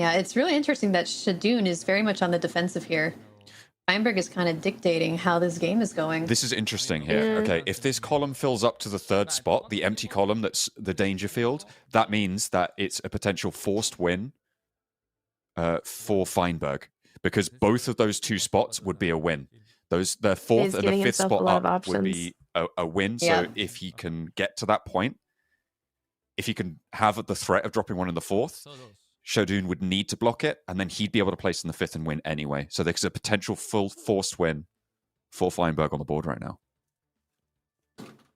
Yeah, it's really interesting that Shadoon is very much on the defensive here. Feinberg is kind of dictating how this game is going. This is interesting here. Okay, if this column fills up to the third spot, the empty column that's the danger field, that means that it's a potential forced win for Feinberg, because both of those two spots would be a win. The fourth and the fifth spot up would be a win. So if he can get to that point, if he can have the threat of dropping one in the fourth, Shadoon would need to block it, and then he'd be able to place in the fifth and win anyway. So there's a potential full forced win for Feinberg on the board right now.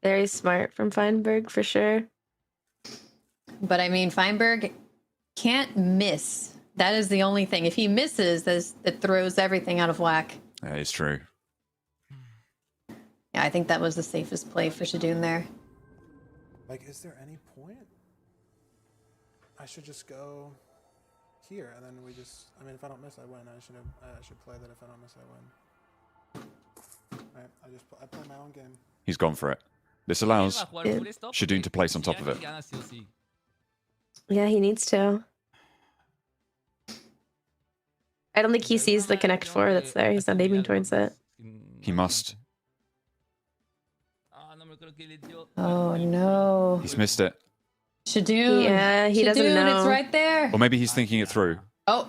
Very smart from Feinberg, for sure. But I mean, Feinberg can't miss. That is the only thing. If he misses, it throws everything out of whack. That is true. Yeah, I think that was the safest play for Shadoon there. Like, is there any point? I should just go here, and then we just. I mean, if I don't miss, I win. I should play that. If I don't miss, I win. All right, I play my own game. He's gone for it. This allows Shadoon to place on top of it. Yeah, he needs to. I don't think he sees the Connect 4 that's there. He's not aiming towards it. He must. Oh no. He's missed it. Shadoon. Yeah, he doesn't know. It's right there. Or maybe he's thinking it through. Oh,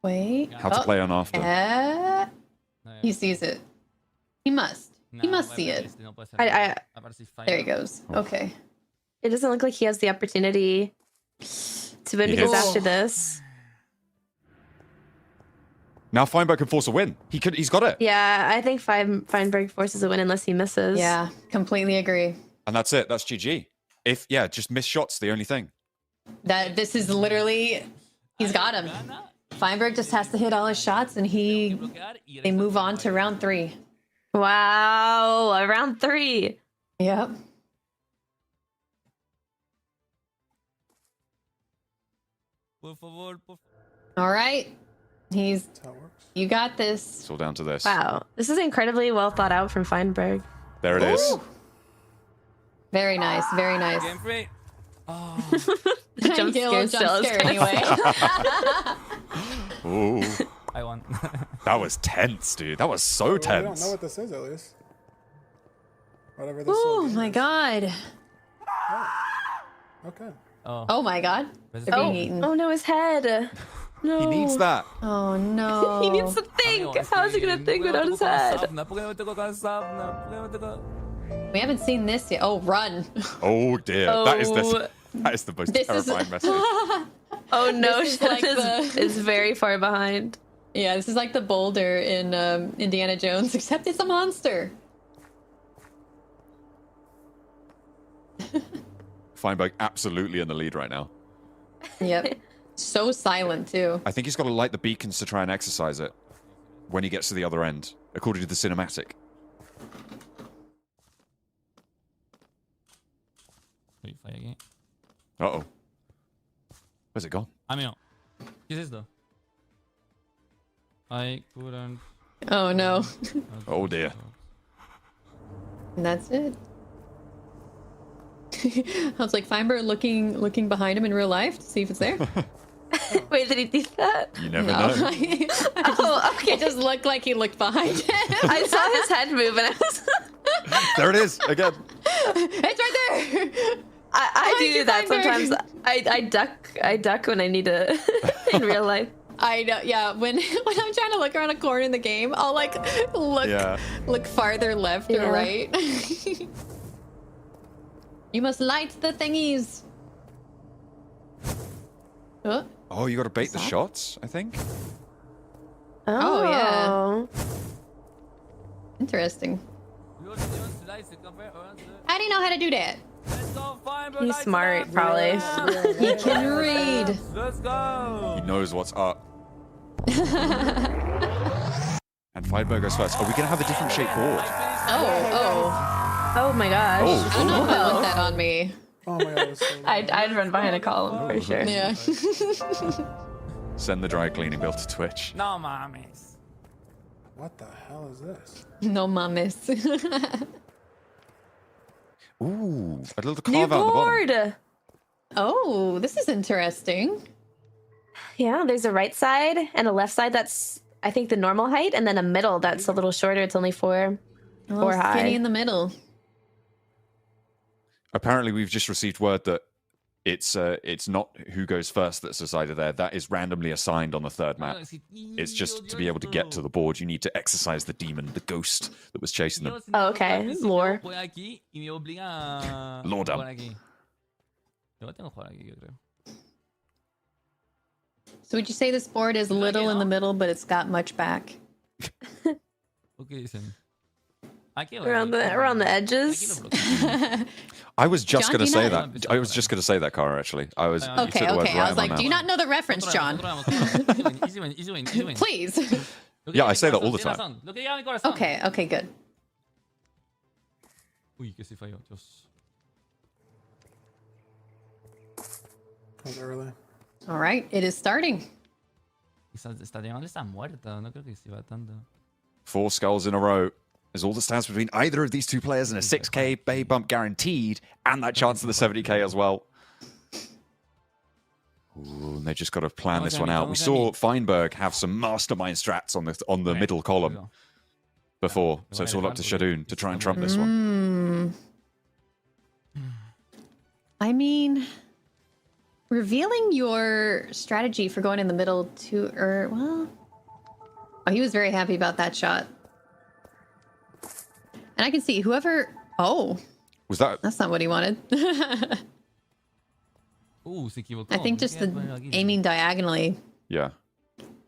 wait. How to play on after. He sees it. He must. He must see it. There he goes. Okay. It doesn't look like he has the opportunity to win because after this. Now Feinberg can force a win. He's got it. Yeah, I think Feinberg forces a win unless he misses. Yeah, completely agree. And that's it. That's GG. Just miss shots, the only thing. This is literally, he's got him. Feinberg just has to hit all his shots, and they move on to round 3. Wow, round 3. Yep. All right. You got this. It's all down to this. Wow, this is incredibly well thought out from Feinberg. There it is. Very nice. Very nice. Jump scare anyway. Ooh. I won. That was tense, dude. That was so tense. I don't know what this is, at least. Whatever this Oh is. my god. Okay. Oh my god. They're being eaten. Oh no, his head. No. He needs that. Oh no. He needs to think. How is he gonna think without his head? We haven't seen this yet. Oh, run. Oh dear. Oh. That is the most terrifying message. Oh no, This is like is very far behind. Yeah, this is like the boulder in Indiana Jones, except it's a monster. Feinberg absolutely in the lead right now. Yep. So silent too. I think he's got to light the beacons to try and exercise it when he gets to the other end, according to the cinematic. Uh-oh. Where's it gone? ¿Qué es esto? I couldn't. Oh no. Oh dear. And that's it. I was like, Feinberg looking behind him in real life to see if it's there. Wait, did he do that? You never know. Oh, okay. It just looked like he looked behind him. I saw his head move and I was. There it is again. It's right there. I do that sometimes. I duck when I need to in real life. I know, yeah. When I'm trying to look around a corner in the game, I'll like look farther left or right. You must light the thingies. Oh, you got to bait the shots, I think. Oh yeah. Interesting. How do you know how to do that? He's smart, probably. He can read. Let's go. He knows what's up. And Feinberg goes first. Are we going to have a different shaped board? Oh my gosh. Oh. I don't know if I want that on me. Oh my god. I'd run behind a column for sure. Yeah. Send the dry cleaning bill to Twitch. No mames. What the hell is this? No mames. Ooh, a little New carve out on the bottom. board. Oh, this is interesting. Yeah, there's a right side and a left side that's, I think, the normal height, and then a middle that's a little shorter. It's only four A little high. skinny in the middle. Apparently, we've just received word that it's not who goes first that's decided there. That is randomly assigned on the third map. It's just to be able to get to the board, you need to exercise the demon, the ghost that was chasing them. Oh, okay. Lore. Lore Lore dump. Yo tengo que jugar aquí, yo creo. So would you say this board is little in the middle, but it's got much back? ¿O qué dicen? Aquí o Around aquí? the Aquí edges. lo bloqueo. I was just John, going to do you say not- that. I was just going to say that, Cara. Actually, I was. you Okay, took the words okay. right I out was of my like, do you mouth. not know the reference, John? Easy win, easy win, easy win. Please. Lo que Yeah, diga I mi say that corazón, all the tiene time. razón. Lo que diga mi corazón. Okay, okay, good. Uy, que sí falló, Dios. That was early. All right, it is starting. Esta diamante está muerta, no creo que sirva tanto. 4 skulls in a row is all that stands between either of these two players, and a 6k bay bump guaranteed, and that chance of the 70k as well. Ooh, and they just got to plan this one out. We saw Feinberg have some mastermind strats on the middle column before, so it's all up to Shadoon to try and trump this one. I mean, revealing your strategy for going in the middle to, well, oh, he was very happy about that shot. And I can see whoever, oh, Was that? that's not what he wanted. Se equivocó. I think just the aiming diagonally, Yeah,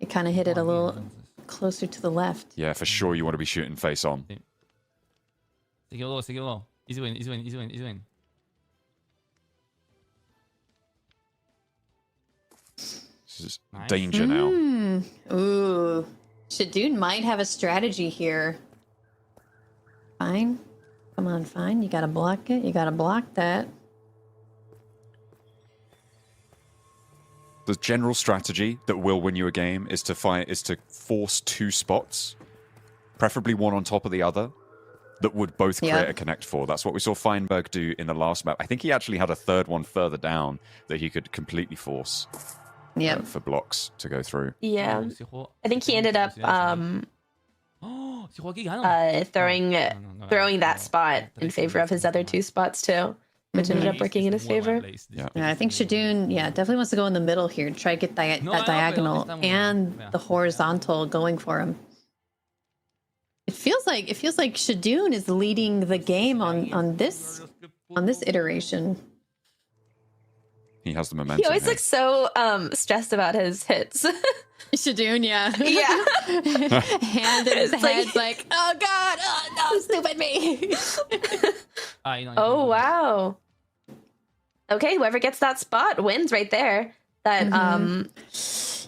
it kind of hit it a little closer to the left. yeah, for sure. You want to be shooting face on. Se equivocó, se equivocó. Easy win, easy win, easy win, easy win. This is Nice. danger now. Ooh, Shadoon might have a strategy here. Fine. Come on, fine. You gotta block it. You gotta block that. The general strategy that will win you a game is to force 2 spots, preferably one on top of the other, that would both create Yeah. a connect 4. That's what we saw Feinberg do in the last map. I think he actually had a third one further down that he could completely force Yep. for blocks to go through. Yeah. Si jugó- I think he ended up Oh, si jugó aquí, gano. throwing that spot in favor of his other 2 spots too, which ended up working in his favor. Yeah. Yeah, I think Shadoon, definitely wants to go in the middle here to try to get that diagonal and the horizontal going for him. It feels like Shadoon is leading the game on this iteration. He has the momentum. He always here. looks so stressed about his hits. Shadoon, yeah. Yeah. Hand in his It's like- head, like, oh god, oh no, stupid me. Ay, no, Oh no. wow. Okay, whoever gets that spot wins right there. That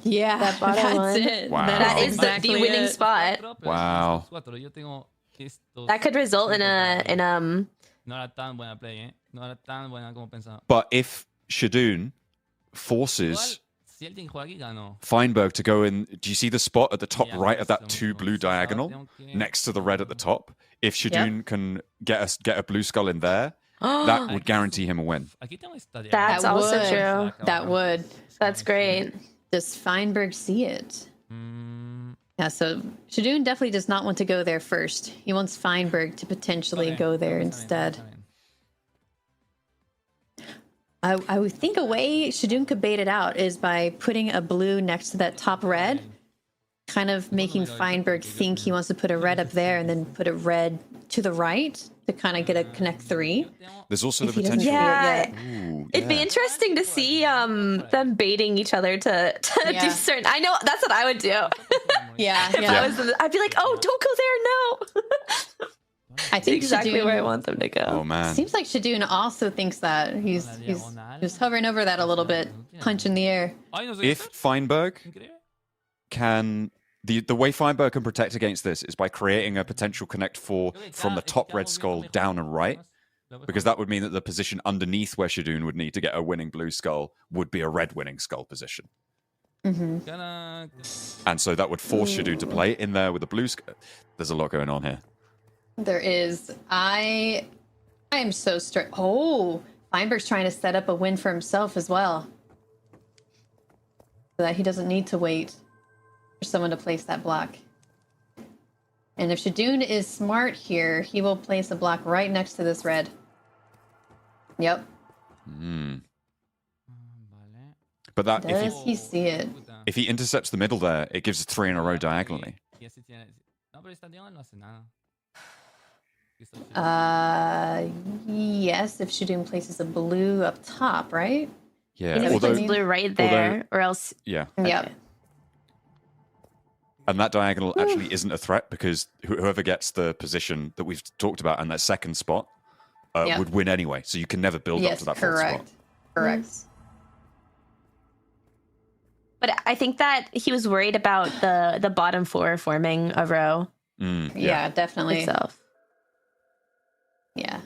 Yeah, That bottom that's one. it. Wow. that is exactly the winning it. spot. Wow. Yo tengo estos That could result in No era tan buena play, eh. No era tan buena como pensaba. But if Shadoon forces Igual, si él tiene que jugar aquí, ganó. Feinberg to go in, do you see the spot at the top Yeah, right of that tengo 2 que- blue diagonal tengo que- next to the red at the top? If Shadoon can get a blue skull in there, that would guarantee him a win. Aquí tengo esta diagonal. That's That also would. true. That would. That's great. Does Feinberg see it? Mm, Yeah, so Shadoon definitely does not want to go there first. He wants Feinberg to potentially está bien, go there está bien, instead. está bien. I would think a way Shadoon could bait it out is by putting a blue next to that top red, kind of making Feinberg think he wants to put a red up there and then put a red to the right to kind of get a connect 3. There's also If the he doesn't potential. see it Yeah. yet. Ooh, It'd be yeah. interesting to see them baiting each other to Yeah. do certain. I know that's what I would do. Yeah, If yeah. I was I'd be like, oh, don't go there, no. I think exactly Shadoon, where I want them to go. Oh man. Seems like Shadoon also thinks that. He's hovering over that a little bit, punch in the air. Ay, no sé If qué. Feinberg Increíble. can the way Feinberg can protect against this is by creating a potential connect 4 from the top red skull down and right, because that would mean that the position underneath where Shadoon would need to get a winning blue skull would be a red winning skull position. Gana- And so that would force Shadoon to play in there with a blue skull. There's a lot going on here. There is. I am so straight. Oh, Feinberg's trying to set up a win for himself as well. so that he doesn't need to wait for someone to place that block. And if Shadoon is smart here, he will place a block right next to this red. Yep. Mm. Vale. But that Does he see it? if he intercepts the middle there, it gives us 3 in a row diagonally. Y ese tiene- No, pero esta diagonal no hace nada. Yes, if Shadoon places a blue up top, right? Yeah. He needs to Although, place blue right there, or else. yeah. Yep. And that diagonal actually isn't a threat because whoever gets the position that we've talked about and that second spot Yep. would win anyway. So you can never build up Yes, to that fourth correct. spot. Correct. But I think that he was worried about the bottom 4 forming a row Yeah, definitely. itself. Yeah.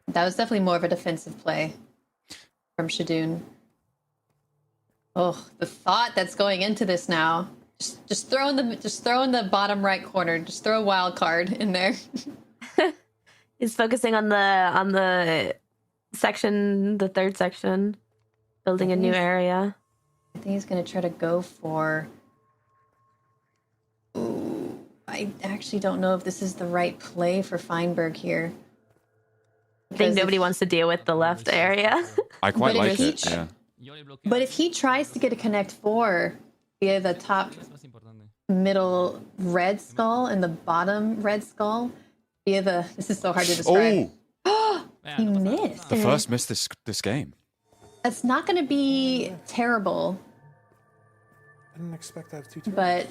That was definitely more of a defensive play from Shadoon. Oh, the thought that's going into this now. Just throw in the bottom right corner. Just throw a wild card in there. He's focusing on the section, the third section, building a new area. I think he's gonna try to go for. Ooh, I actually don't know if this is the right play for Feinberg here. I think nobody wants to deal with the left area. I quite But like if it. he- Yeah. But if he tries to get a connect 4 via the top Es más importante. middle red skull and the bottom red skull via the. This is so hard to describe. Oh, Vea, He no pasa nada. missed. the first miss this game. That's not going to be terrible. I didn't expect to have 2 turns. But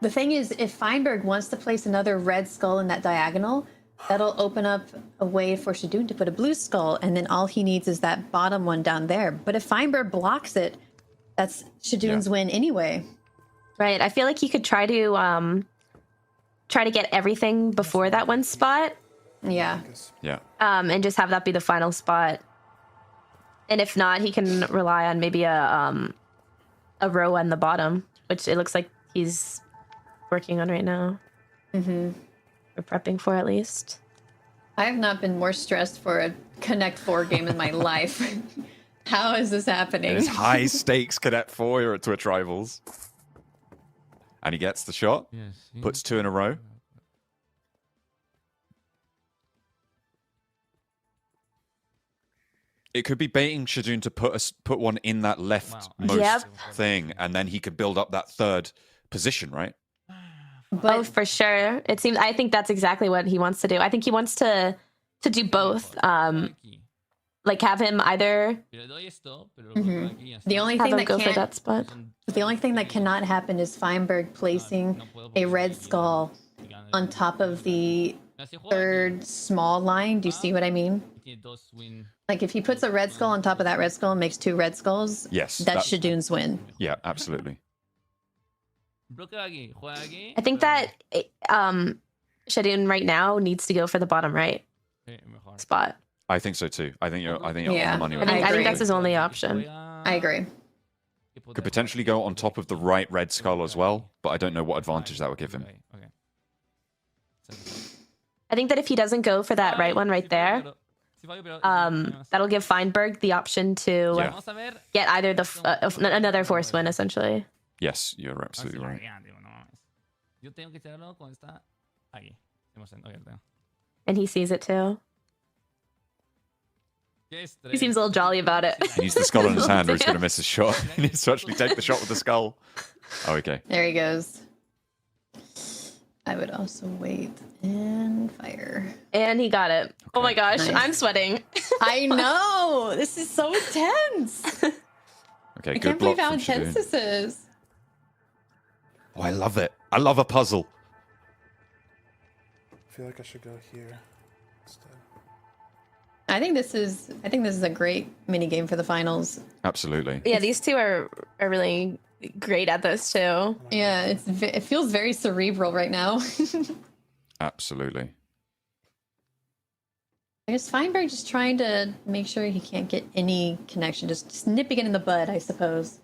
the thing is, if Feinberg wants to place another red skull in that diagonal, that'll open up a way for Shadoon to put a blue skull, and then all he needs is that bottom one down there. But if Feinberg blocks it, that's Shadoon's win anyway. Right. I feel like he could try to get everything before that one spot, Yeah. Yeah. and just have that be the final spot. And if not, he can rely on maybe a row on the bottom, which it looks like he's working on right now. Mm-hmm. Or prepping for at least. I have not been more stressed for a Connect 4 game in my life. How is this happening? It's high stakes Cadet 4 here at Twitch Rivals. And he gets the shot, Yes, sí. puts 2 in a row. It could be baiting Shadoon to put one in that leftmost Yep. thing, and then he could build up that third position, right? Oh, for sure. It seems. I think that's exactly what he wants to do. I think he wants to do both. Aquí. Like have him either Y le doy esto, pero lo coloco aquí y ya está. The only have thing him that go for can't, that spot. the only thing that cannot happen is Feinberg placing a red skull on top of the third small line. Do you see what I mean? Tiene dos win. Like if he puts a red skull on top of that red skull and makes 2 red skulls, Yes. that's Shadoon's win. Yeah, absolutely. Bloquea aquí, juega aquí. I think that Shadoon right now needs to go for the bottom right Sí, mejor. spot. I think so too. I think you're on Yeah. the money I with think, that. I agree. think that's his only option. I agree. Could potentially go on top of the right red skull as well, but I don't know what advantage that would give him. Okay, okay. I think that if he doesn't go for that right one right there, that'll give Feinberg the option to Yeah. Vamos a ver. get either another force win essentially. Yes, you're absolutely right. Yo tengo que tirarlo con esta aquí. 100%. Okay, tengo. And he sees it too. Qué estrés. He seems a little jolly about it. He needs the skull in his hand or he's going to miss his shot. He needs to actually take the shot with the skull. Oh, okay. There he goes. I would also wait and fire. And he got it. Oh my gosh, Nice. I'm sweating. I know! This is so intense! Okay, I good can't block believe how from intense Shadoon. this is. Oh, I love it. I love a puzzle. I feel like I should go here instead. I think this is a great mini game for the finals. Absolutely. Yeah, these two are really great at this too. Yeah, it feels very cerebral right now. Absolutely. I guess Feinberg just trying to make sure he can't get any connection, just nipping it in the bud, I suppose.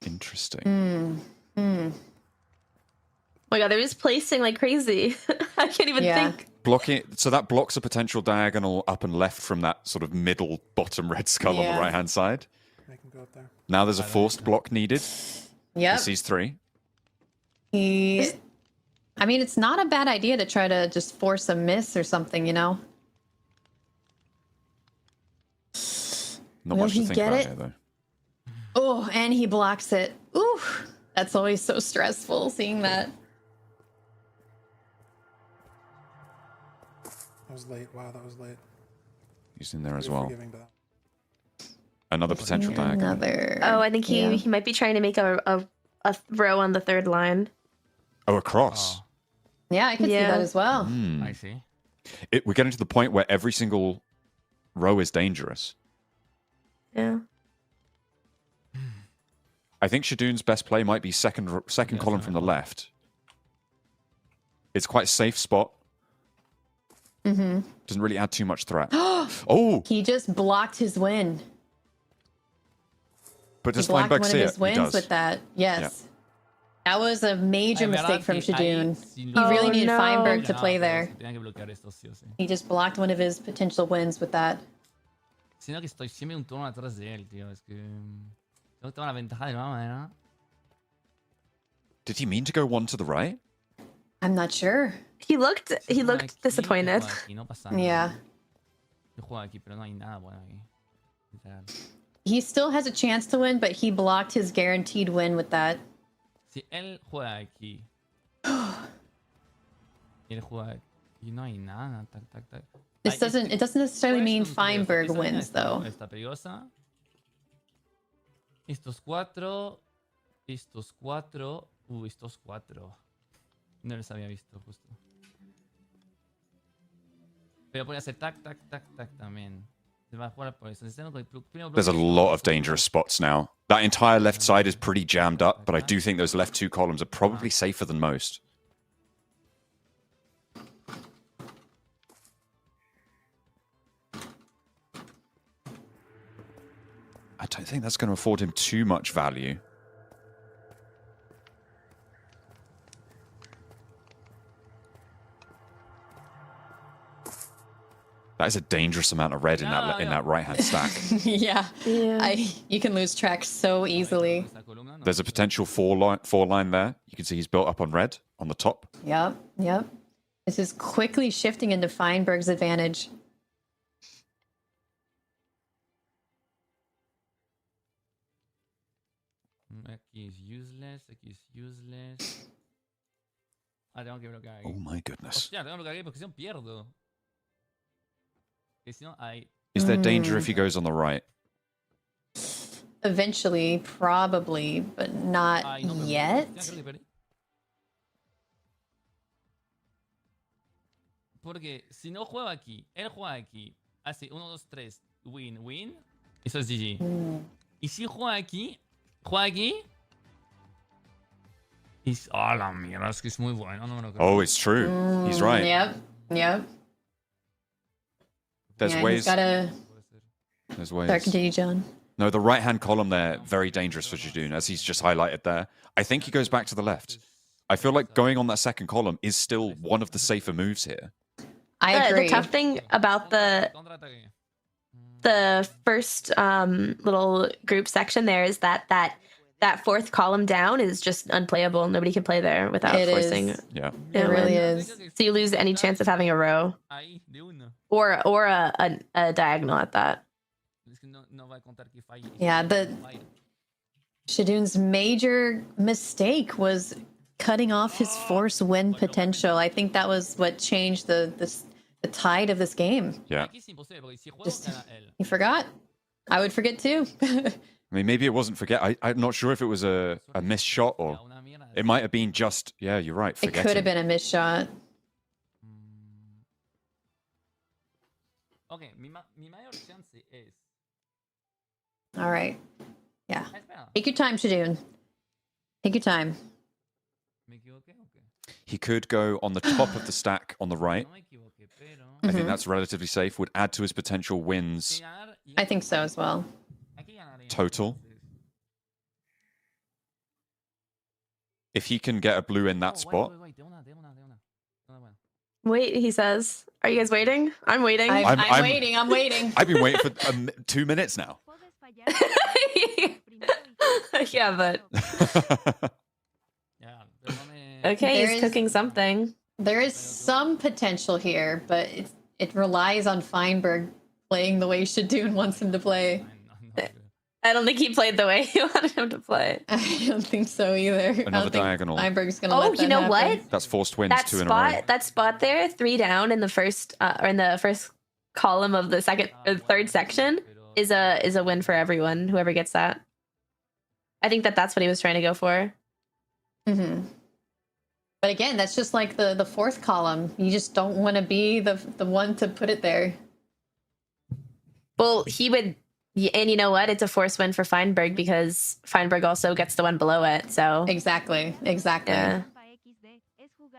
Interesting. my god, they're just placing like crazy. I can't even think. Blocking, so that blocks a potential diagonal up and left from that sort of middle bottom red skull on the right hand side. Make him go up there. Now there's a forced block needed. Yep. He sees 3. I mean, it's not a bad idea to try to just force a miss or something, you know? Not Will much to he think get about it? here, though. Oh, and he blocks it. Ooh, that's always so stressful seeing that. That was late. Wow, that was late. He's in there as Pretty well. forgiving, but Another potential diagonal. Another. Oh, I think he might be trying to make a row on the third line. Oh, across. Oh, Yeah, I could see that as well. I see. We're getting to the point where every single row is dangerous. Yeah. I think Shadoon's best play might be second column from the left. It's quite a safe spot. Mm-hmm. Doesn't really add too much threat. Oh! He just blocked his win. But He does blocked Feinberg one of see his it? He wins does. with that. Yes. That was a major Ay, mistake ¿verdad from que ahí, Shadoon. si He no- really needed no. Feinberg to Ya, play pero there. Tenían que bloquear esto sí o sí. He just blocked one of his potential wins with that. Sino que estoy siempre un turno atrás de él, tío. Es que tengo que tomar la ventaja de alguna manera. Did he mean to go one to the right? I'm not sure. He looked Si juega aquí, disappointed. juega aquí, no pasa nada. Yeah. Yo juego aquí, pero no hay nada bueno aquí. Literal. He still has a chance to win, but he blocked his guaranteed win with that. Si él juega aquí. Y él juega aquí. No hay nada. Tac, tac, tac. This Ay, doesn't. It doesn't necessarily mean Pues, son Feinberg peligrosas. wins, Esta though. Está peligrosa. Estos 4. Estos 4. Estos 4. No los había visto justo. Pero podría hacer tac, tac, tac, tac también. Se va a jugar por eso. There's a lot of dangerous spots now. That entire left side is pretty jammed up, but I do think those left 2 columns are probably safer than most. I don't think that's going to afford him too much value. That is a dangerous amount of red in that right-hand stack. Yeah. Yeah. You can lose track so easily. There's a potential four line there. You can see he's built up on red on the top. Yep. Yep. This is quickly shifting into Feinberg's advantage. Aquí es useless. Aquí es useless. Ah, tengo que bloquear aquí. Oh my goodness. Hostia, tengo que bloquear aquí porque si no pierdo. Que si no, ahí. Is there danger if he goes on the right? Eventually, probably, but not Ay, no, pero- yet. Hostia, creo que perdí. Porque si no juega aquí, él juega aquí, hace 1, 2, 3, win, win, eso es GG. Y si juega aquí, oh, la mierda, es que es muy bueno, no me lo creo. Oh, it's true. He's right. Yep. Yep. There's Yeah, ways. he's gotta. There's Sorry, ways. continue, John. No, the right-hand column there, very dangerous for Shadoon, as he's just highlighted there. I think he goes back to the left. I feel like going on that second column is still one of the safer moves here. I agree. The tough thing about the first little group section there is that fourth column down is just unplayable. Nobody can play there without It forcing is. Yeah. It really is. So you lose any chance of having a row or a diagonal at that. Yeah, Shadoon's major mistake was cutting off his force win potential. I think that was what changed the tide of this game. Yeah. Just, he forgot. I would forget too. I mean, maybe it wasn't forget. I'm not sure if it was a missed shot or it might have been just, yeah, you're right, It forgetting. could have been a missed shot. Ok, mi mayor chance es. All right. Yeah. Ah, espera, Take your time, Shadoon. Take your time. me equivoqué, ok. He could go on the top of the stack on the right. No me equivoqué, pero. I think that's relatively safe. Would add to his potential wins I think so as well. Aquí ganaría. total. if he can get a blue in that spot, Wait, he says. Are you guys waiting? I'm waiting. I'm waiting. I'm waiting. I've been waiting for 2 minutes now. Yeah, but Yeah, perdone. okay, There he's is- cooking something. There is some potential here, but it relies on Feinberg playing the way Shadoon wants him to play. I don't think he played the way he wanted him to play. I don't think so either. I Another don't think diagonal. Feinberg's gonna Oh, let that you know happen. what? That's forced wins That 2 in a row. spot there, 3 down in the first or in the first column of the third section is a win for everyone. Whoever gets that, I think that's what he was trying to go for. Mm-hmm. But again, that's just like the fourth column. You just don't want to be the one to put it there. Well, he would, and you know what? It's a forced win for Feinberg because Feinberg also gets the one below it. So Exactly. yeah.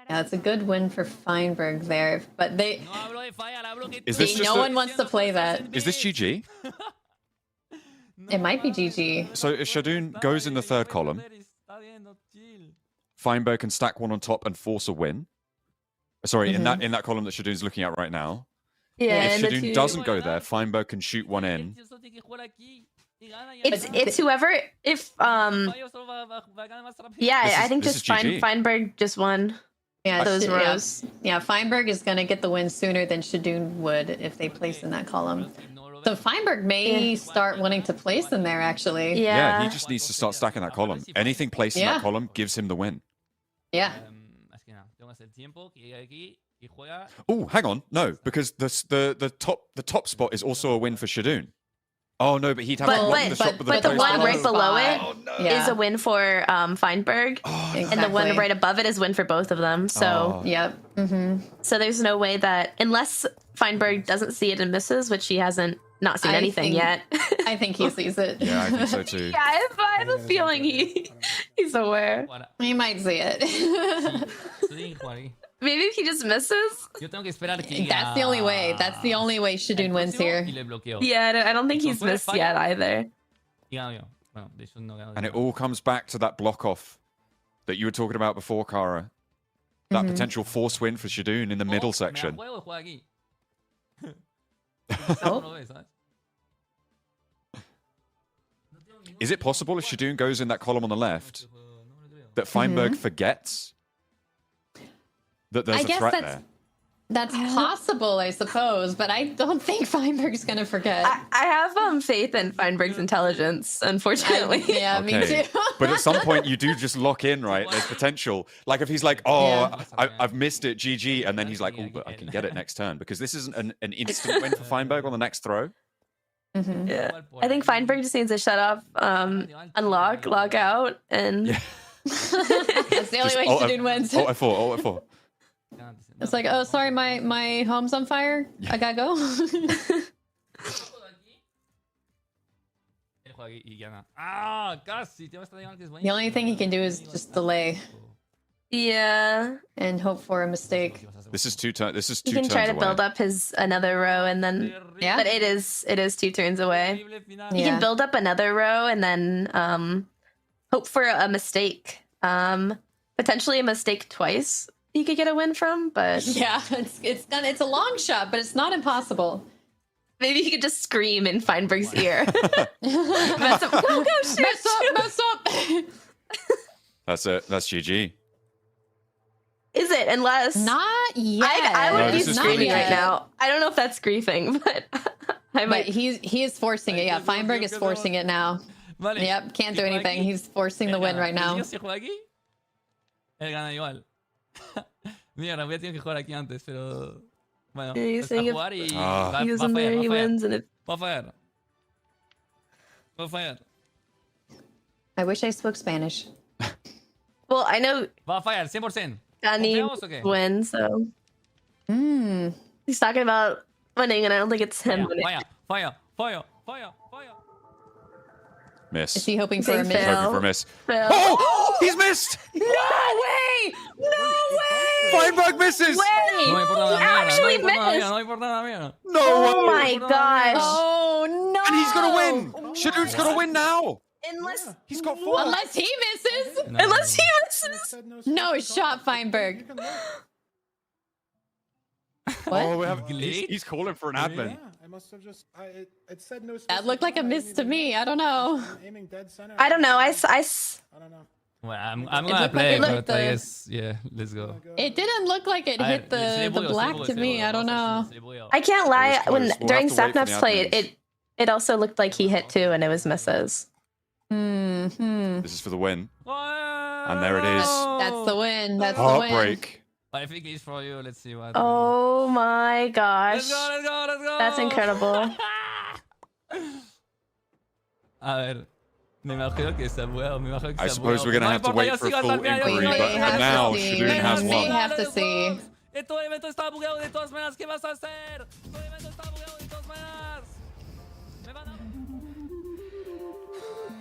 Yeah, it's a good win for Feinberg there. But No hablo de fallar, hablo que Is tú this See, just no a- one wants to play that. Is this GG? It might be GG. So if Shadoon goes in the third column, Feinberg can stack one on top and force a win. Sorry, in that column that Shadoon's looking at right now. Yeah, If and the Shadoon two- doesn't go there, Feinberg can shoot one in. It's whoever if yeah, This I is- think this just is GG. Feinberg just won Yeah, those Sh- rows. Yeah, Feinberg is going to get the win sooner than Shadoon would if they place in that column. So Feinberg may start wanting to place in there, actually. Yeah. Yeah, he just needs to start stacking that column. Anything placed in Yeah. that column gives him the win. Yeah. Así que nada, tengo que hacer tiempo, que llegue aquí y juega. Oh, hang on, no, because the top spot is also a win for Shadoon. Oh no, but he'd have to But block the shot with but the place one below. right below it Oh no! Yeah. is a win for Feinberg, Oh, and the one Exactly. right above it is win for both of them. So Oh. Yep. Mm-hmm. so there's no way that unless Feinberg doesn't see it and misses, which he hasn't not seen I anything think- yet. I think he sees it. Yeah, I think so too. Yeah, I have a feeling he's aware. He might see it. Sí, Juan. Maybe if he just misses. Yo tengo que esperar que That's the only way. That's the only way Shadoon wins here. Y le bloqueo. Yeah, I don't think he's Entonces, missed falla. yet either. Y gano yo. Bueno, de hecho no gano And yo. it all comes back to that block off that you were talking about before, Kara. That potential force win for Shadoon in the middle Oh, section. Me la juego y juega aquí. Oh. No lo ves, ¿sabes? Is it possible if Shadoon goes in that column on the left that Feinberg forgets that there's I a guess threat that's there? that's possible, I suppose, but I don't think Feinberg's gonna forget. I have faith in Feinberg's intelligence, unfortunately. Yeah, me too. But at some point, you do just lock in, right? There's potential. Like if he's like, "Oh, Yeah. I've missed it, GG," and then he's like, "Oh, but I can get it next turn," because this isn't an instant win for Feinberg on the next throw. Mhm. Yeah. I think Feinberg just needs to shut off, unlock, log out, and Yeah. That's the only Just way alt Shadoon wins. Alt F4, Alt F4. It's like, oh, sorry, my home's on fire. I gotta go. Él juega aquí y gana. Ah, casi. Te vas a diagonal que es The only thing he can do is just delay yeah, and hope for a mistake. This is two turns. This is he two can try turns to build away. up his another row, and then Yeah. but it is 2 turns away. He Yeah. can build up another row and then hope for a mistake. Potentially a mistake twice he could get a win from, but Yeah, it's a long shot, but it's not impossible. maybe he could just scream in Feinberg's ear. Mess up. Go, go, shoot, Mess up, shoot. mess up. That's it. That's GG. Is it? Unless Not yet. I would No, be this is screaming GG. right now. I don't know if that's griefing, but I But might. he is forcing it. Yeah, Feinberg is forcing it now. Vale. Yep, can't do Si juega anything. aquí, He's forcing the él win gana. right Y now. yo si juego aquí, él gana igual. Mierda, voy a tener que jugar aquí antes, pero... Bueno, Yeah, you're pues saying a if jugar y Ah. va, He goes va a in there, fallar, he va a fallar. wins, and it. Va a fallar. Va a fallar. I wish I spoke Spanish. Well, I know Va a fallar, 100%. Danny ¿Confiamos o qué? wins, so Hmm. he's talking about winning, and I don't think it's him Falla, winning. falla, falla, falla, falla, falla. Miss. Is he hoping for a Big miss? fail. Hoping for a miss. Fail. Oh, he's missed. No way! No way! Feinberg misses. Wait, No me importa he la mierda, actually no me importa la missed. mierda, no me importa la mierda. No Oh way. my gosh. Oh no! And he's gonna win. Shadoon's gonna win now. Unless Yeah. He's got 4. Unless he misses. No, unless he And it misses. said no No safety call. shot, Feinberg. You can look. What? Oh, we have, Glitch? he's calling for an Yeah, admin. I must have just. It said no. That looked like a miss to me. I don't know. I'm aiming dead center. I don't know. I don't know. Well, I'm gonna looked play, like it but I looked guess yeah. Let's go. It didn't look like it hit the black to me. I don't know. I can't lie. close. When We'll during have to wait for Sapnap's the play, admins. it also looked like he hit 2 and it was misses. Hmm. This is for the win. And there it is. That's the win. That's the win. Heartbreak. I think it's for you. Let's see what. Oh my gosh. Let's go. Let's go. Let's go. That's incredible. A ver. Me imagino que está bueno. Me imagino que I está suppose we're bueno. gonna have to No wait importa, for a yo sigo full hasta el final, inquiry, yo We sigo but may hasta el have now to see. Shadoon has We may won. have to see. Tu evento está bugueado de todas maneras. ¿Qué vas a hacer? Tu evento está bugueado de todas maneras. Me van a...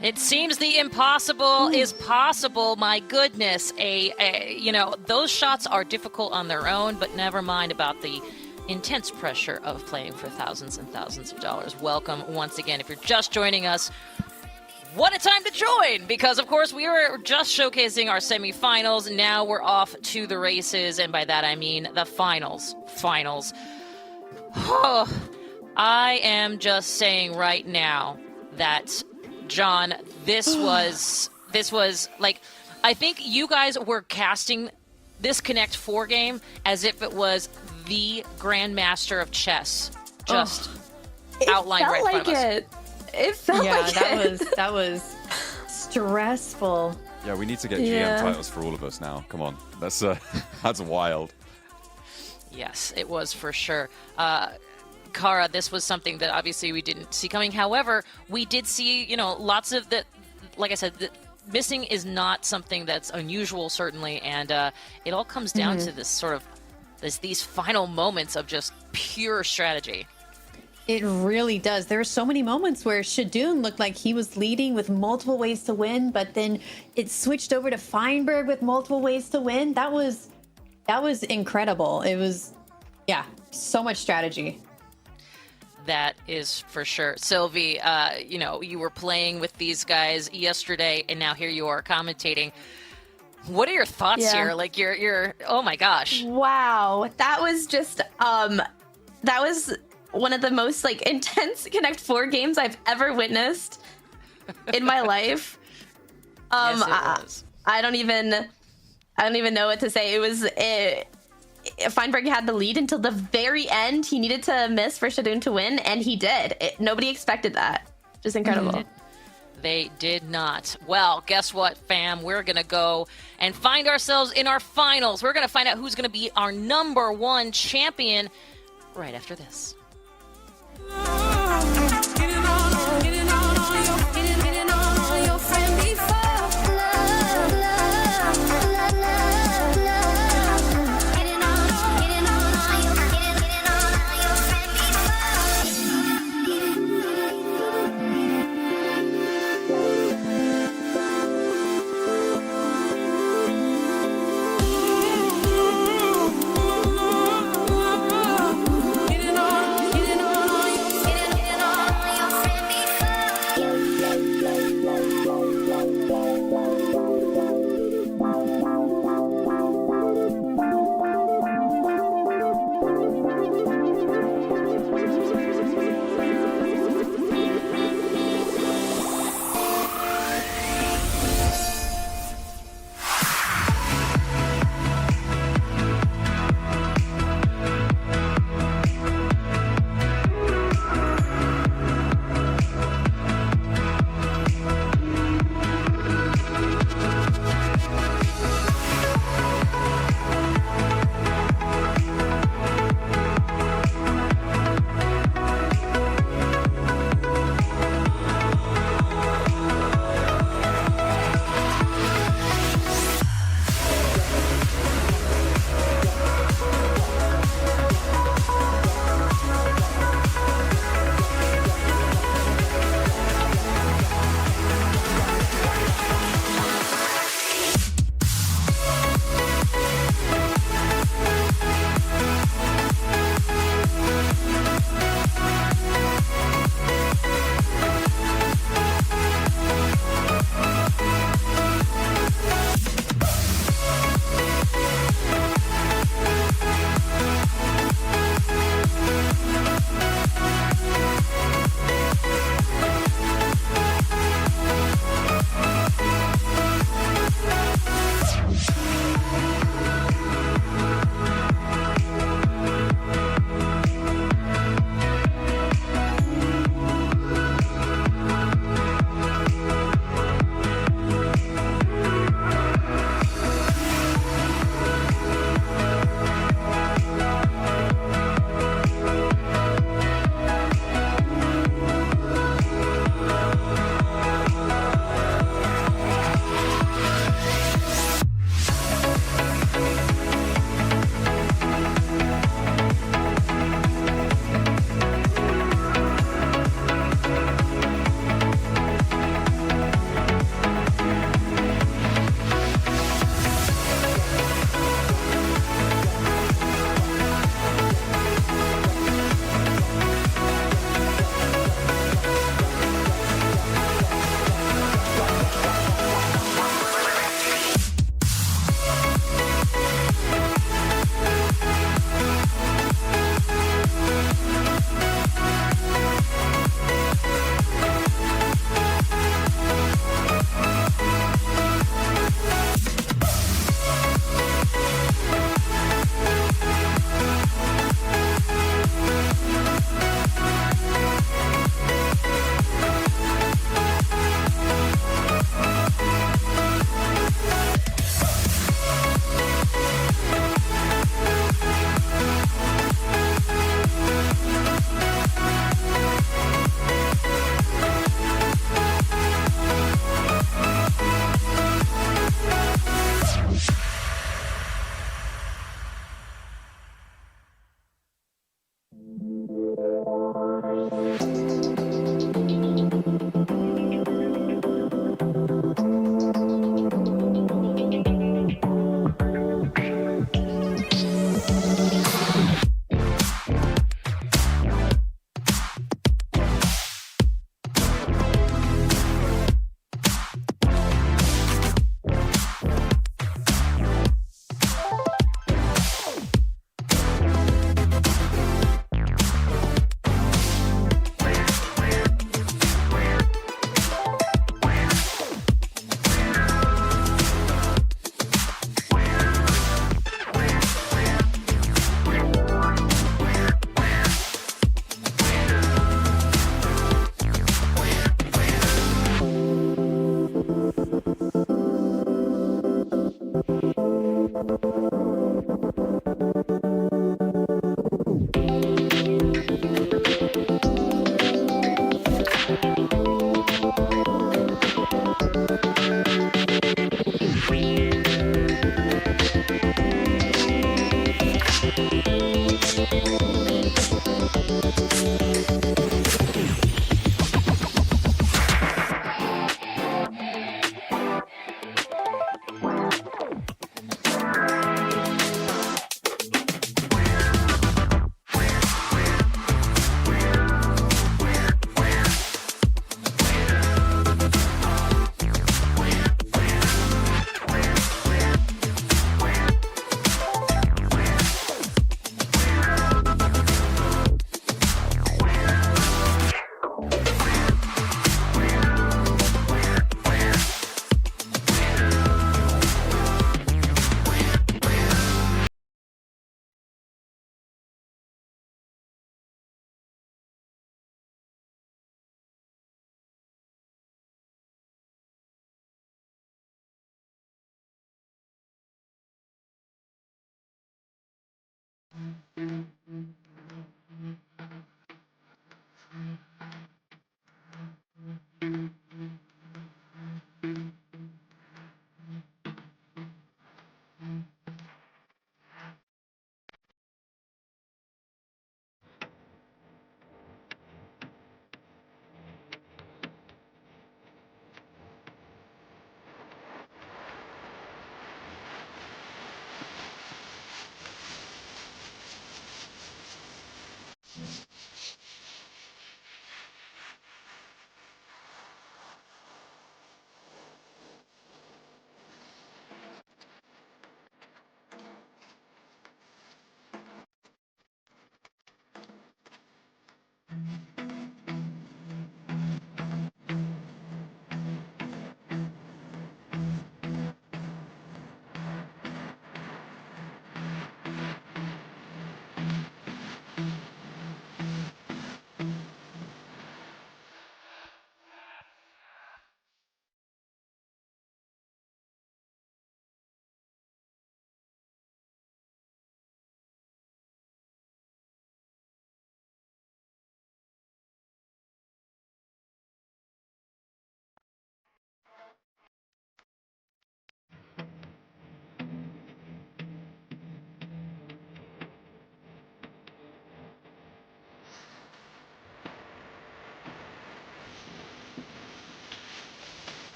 It seems the impossible is possible. My goodness, you know, those shots are difficult on their own, but never mind about the intense pressure of playing for thousands and thousands of dollars. Welcome once again. If you're just joining us, what a time to join! Because, of course, we were just showcasing our semifinals. Now we're off to the races, and by that I mean the finals. Finals. Oh, I am just saying right now that, John, this was like, I think you guys were casting this Connect 4 game as if it was the Grandmaster of chess. Just outlined right in front of us. It felt Yeah, like it. that was stressful. Yeah, we need to get Yeah. GM titles for all of us now. Come on, that's that's wild. Yes, it was for sure. Kara, this was something that obviously we didn't see coming. However, we did see, you know, lots of that. Like I said, the missing is not something that's unusual, certainly, and it all comes down to this sort of these final moments of just pure strategy. It really does. There are so many moments where Shadoon looked like he was leading with multiple ways to win, but then it switched over to Feinberg with multiple ways to win. That was incredible. It was, yeah, so much strategy. That is for sure. Sylvie, you know, you were playing with these guys yesterday, and now here you are commentating. What are your thoughts Yeah. here? Like, you're oh my gosh. Wow, that was just that was one of the most like intense Connect 4 games I've ever witnessed in my life. Yes, it was. I don't even know what to say. It was Feinberg had the lead until the very end. He needed to miss for Shadoon to win, and he did. Nobody expected that. Just incredible. They did not. Well, guess what, fam? We're going to go and find ourselves in our finals. We're going to find out who's going to be our #1 champion right after this. Getting on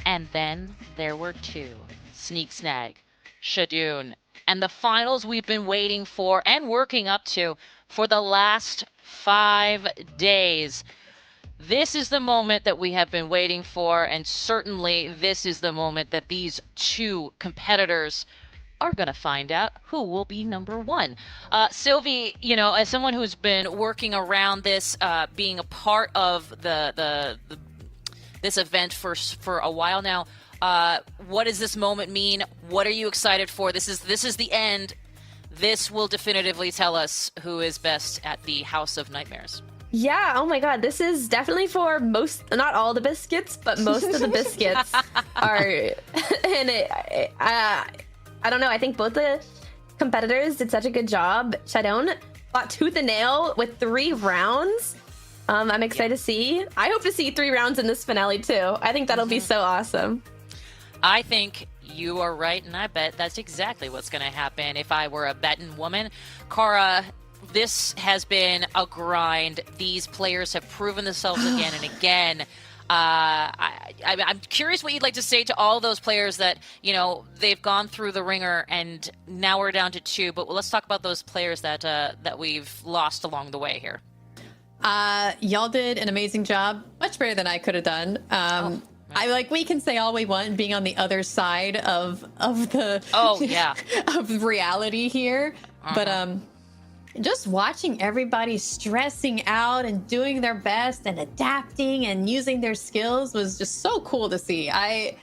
And then there were two: Sneak Snag, Shadoon, and the finals we've been waiting for and working up to for the last 5 days. This is the moment that we have been waiting for, and certainly this is the moment that these two competitors are going to find out who will be number one. Sylvie, you know, as someone who's been working around this, being a part of this event for a while now, what does this moment mean? What are you excited for? This is the end. This will definitively tell us who is best at the House of Nightmares. Yeah, oh my god, this is definitely for most, not all the biscuits, but most of the biscuits are in it. I don't know, I think both the competitors did such a good job. Shadoon fought tooth and nail with 3 rounds. I'm excited to see. I hope to see 3 rounds in this finale too. I think that'll be so awesome. I think you are right, and I bet that's exactly what's going to happen if I were a betting woman. Kara, this has been a grind. These players have proven themselves again and again. I'm curious what you'd like to say to all those players that, you know, they've gone through the ringer and now we're down to 2. But let's talk about those players that we've lost along the way here. Y'all did an amazing job, much better than I could have done. We can say all we want, being on the other side of the of reality here, but just watching everybody stressing out and doing their best and adapting and using their skills was just so cool to see. I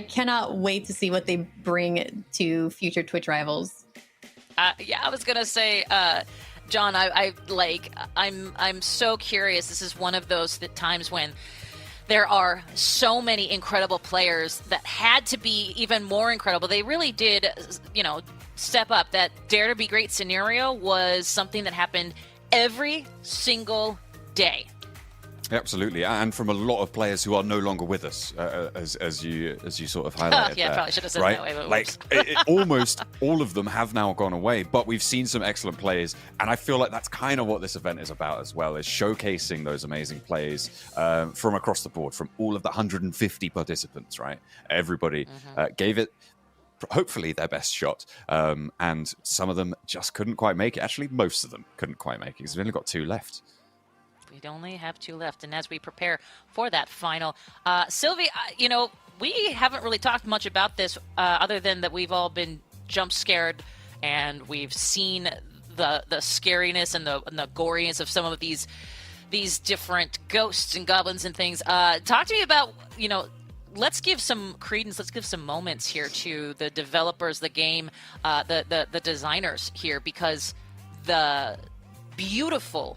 cannot wait to see what they bring to future Twitch rivals. I was gonna say, John, I'm so curious. This is one of those times when there are so many incredible players that had to be even more incredible. They really did, you know, step up. That Dare to Be Great scenario was something that happened every single day. Absolutely, and from a lot of players who are no longer with us, as you sort of highlighted. Yeah, there, probably should have said right? that way. But like almost all of them have now gone away, but we've seen some excellent players, and I feel like that's kind of what this event is about as well, is showcasing those amazing players from across the board, from all of the 150 participants. Right, everybody gave it, hopefully, their best shot, and some of them just couldn't quite make it. Actually, most of them couldn't quite make it because we've only got 2 left. We'd only have 2 left, and as we prepare for that final, Sylvie, you know, we haven't really talked much about this other than that we've all been jump scared, and we've seen the scariness and the goriness of some of these different ghosts and goblins and things. Talk to me about, you know, let's give some credence, let's give some moments here to the developers, the game, the designers here, because the beautiful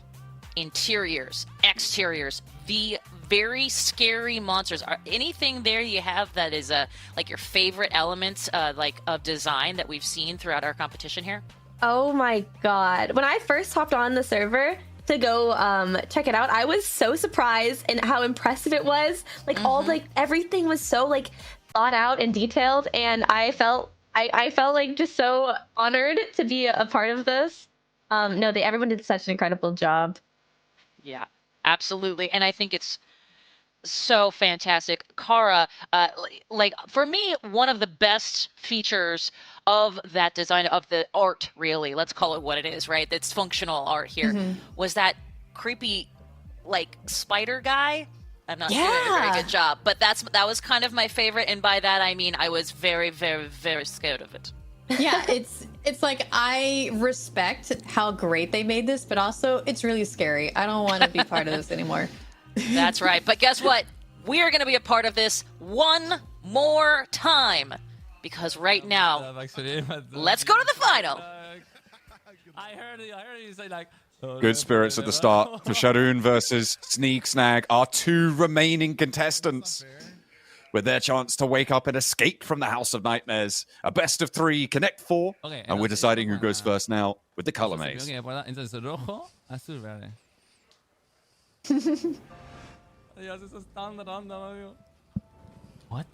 interiors, exteriors, the very scary monsters. Are anything there you have that is like your favorite elements like of design that we've seen throughout our competition here? Oh my god. When I first hopped on the server to go check it out, I was so surprised and how impressive it was. Like everything was so like thought out and detailed, and I felt like just so honored to be a part of this. Everyone did such an incredible job. Yeah, absolutely. And I think it's so fantastic. Kara, like for me, one of the best features of that design, of the art, really, let's call it what it is, right? That's functional art here, was that creepy, like, spider guy. I'm not doing a very good job, but that was kind of my favorite. And by that, I mean, I was very, very, very scared of it. Yeah, it's like, I respect how great they made this, but also it's really scary. I don't want to be part of this anymore. That's right. But guess what? We are going to be a part of this one more time, because right now, let's go to the final. I heard you say like. Good spirits at the start for Shadoon versus Sneak Snag, our 2 remaining contestants, with their chance to wake up and escape from the House of Nightmares. A best of 3, connect 4, and we're deciding who goes first now with the color maze. Entonces rojo, azul, verde. What?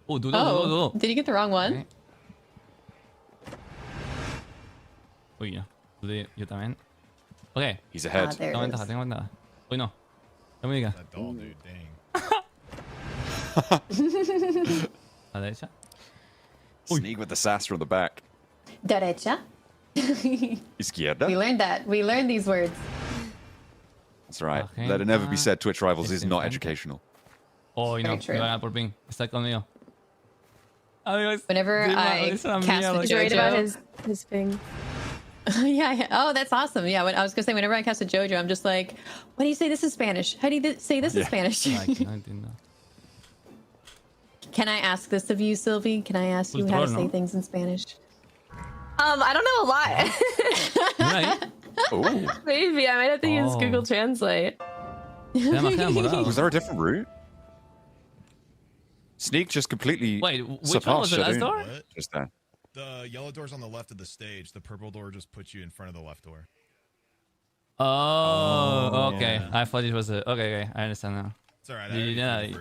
Oh, dudo. Did you get the wrong one? Uy, no. Dudé yo también. Okay. He's ahead. There Tengo it ventaja, is. tengo ventaja. Uy, no. No me digas. A la derecha. Sneak with the sass from the back. Derecha. Izquierda. We learned that. We learned these words. That's right. Let it never be said Twitch Rivals is not Enfrente. educational. Oh, no, Very me true. va a ganar por ping. Está conmigo. Amigos, Whenever Vilma, I es una cast mierda. a He's worried about JoJo. his thing. Yeah. Oh, that's awesome. Yeah. I was gonna say, whenever I cast a JoJo, I'm just like, "What do you say this is Spanish? How do you say this is Yeah. Spanish?" Ay, que no entiendo. Can I ask this of you, Sylvie? Can I ask you how to Control, say no? things in Spanish? I don't know a lot. Mira ahí. Oh, Maybe I might have to use Oh. Google Translate. Tiene magia morado. was there a different route? Sneak just completely Wait, which one surpassed was the last Shadoon door? What? just there. The yellow door's on the left of the stage. The purple door just puts you in front of the left door. Oh, okay. yeah. I thought it was a... Okay, I understand now. It's all right. Yeah. I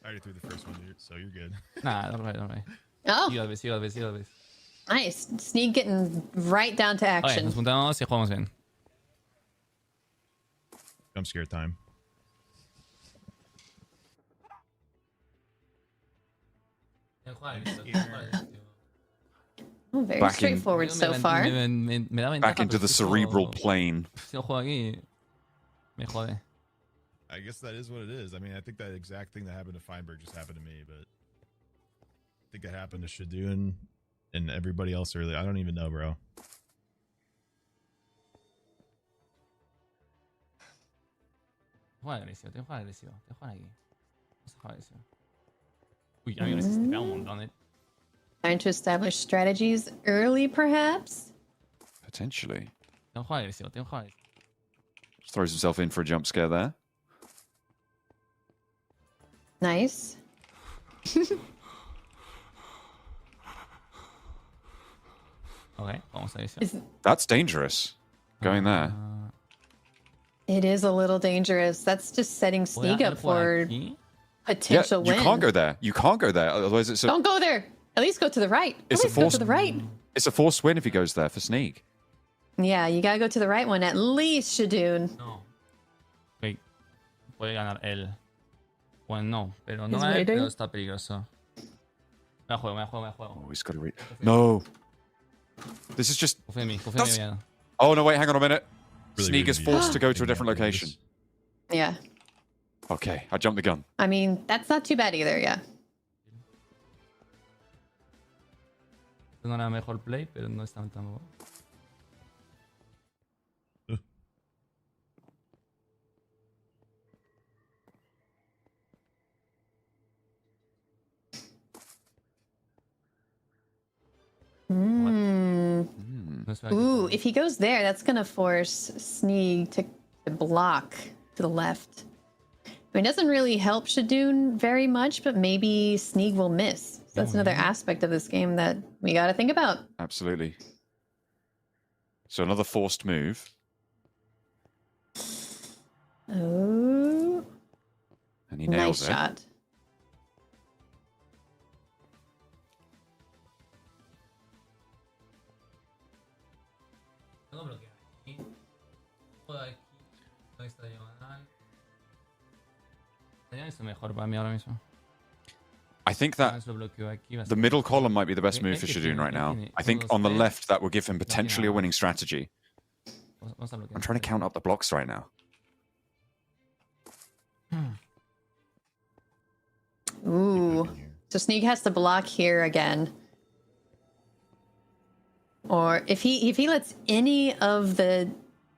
already threw the first one, dude, so you're good. Nah, don't worry. Oh, Sigo al vez. nice. Sneak getting right down to Ok, action. nos juntamos y jugamos bien. I'm scared time. Oh, very Back in- straightforward so far. Me da ventaja, Back into pero the si cerebral juego- plane. Si no juego aquí, me jode. I guess that is what it is. I mean, I think that exact thing that happened to Feinberg just happened to me, but I think it happened to Shadoon and everybody else earlier. I don't even know, bro. Juega agresivo, te juega aquí. Vamos a jugar agresivo. Uy, a mí me se un montón, eh. Trying to establish strategies early, perhaps? Potentially. Tengo que jugar agresivo. Just throws himself in for a jump scare there. Nice. Ok, vamos a agresivo. Is- That's dangerous. Going there. It is a little dangerous. That's just setting Voy a Sneak up jugar for aquí. Yeah, potential you win. can't go there. You can't go there. Otherwise, it's a Don't go there. At least go to the right. At It's a least go to forced- the right. it's a forced win if he goes there for Sneak. Yeah, you gotta go to the right one at least, Shadoon. No. Ok, puede ganar él. Pues no, pero no He's gana él, waiting. pero está peligroso. Me la juego. Oh, he's got to read. No. This is just. Confía en mí That's- bien. Oh no! Wait, hang on a minute. Really Sneak weird is to be forced to go to a thinking different about location. this. Yeah. Okay, I jumped the gun. I mean, that's not too bad either, yeah. No era mejor play, pero no es tan bueno. Mm. No es Ooh, if he goes there, that's gonna force Sneak to block to the left. I mean, it doesn't really help Shadoon very much, but maybe Sneak will miss. So that's another aspect of this game that we gotta think about. Absolutely. So another forced move, Oh, and he nice nails it. shot. No bloquea aquí. Juega aquí. No está diagonal. La diagonal es mejor para mí ahora mismo. I think that Lo bloqueo aquí. Va a the ser- middle column might be the best Okay, move hay for que Shadoon tener- right now. tiene I think unos on the tres. left that will give him potentially a winning strategy. Vamos a bloquear. I'm trying to count up the blocks right now. Ooh. So Sneak has to block here again. Or if he lets any of the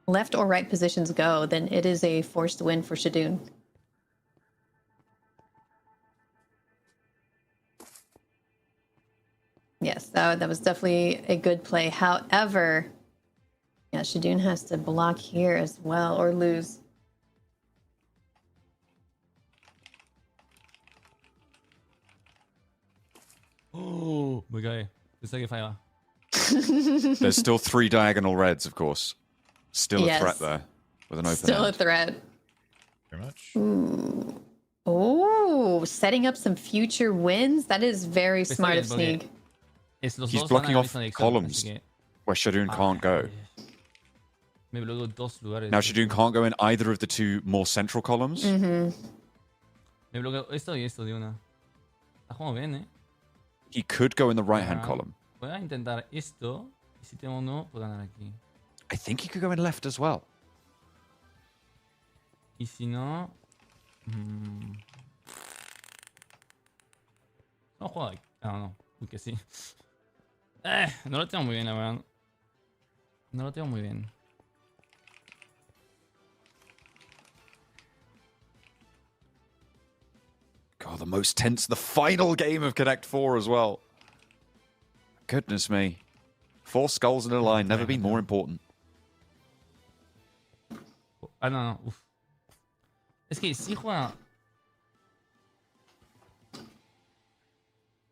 left or right positions go, then it is a forced win for Shadoon. Yes, that was definitely a good play. However, yeah, Shadoon has to block here as well or lose. Oh, me cae. Pensé que fallaba. There's still 3 diagonal reds, of course. Still a Yes. threat there with an open Still a end. threat. Very much. Ooh. Oh, setting up some future wins. That is very Está smart bien, of porque Sneak. Los He's dos van blocking en la off misma dirección, columns. así que- Where Shadoon can't go. Ay, me bloqueo dos lugares. Now Shadoon can't go in either of the 2 more central columns. Mm-hmm. Me bloqueo esto y esto de una. Está jugando bien, eh. He could go in the right-hand column. Voy a intentar esto. Y si tengo uno, puedo ganar aquí. I think he could go in left as well. Y si no... No juego aquí. Ah, no. Uy, que sí. No lo tengo muy bien, la verdad. No lo tengo muy bien. God, the most tense, the final game of Connect 4 as well. Goodness me. 4 skulls in a line, never been more important. Ah, no. Uf. Es que si juega...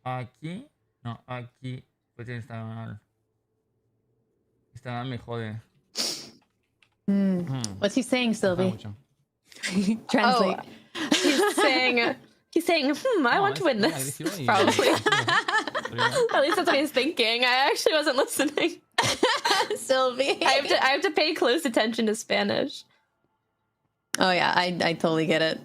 Aquí... No, aquí... Pues tiene que estar mal. Está mal, me jode. What's he saying, Me jode Sylvie? mucho. Translate. He's saying, I want to win this. Probably. At least that's what he's thinking. I actually wasn't listening. Sylvie. I have to pay close attention to Spanish. Oh yeah, I totally get it.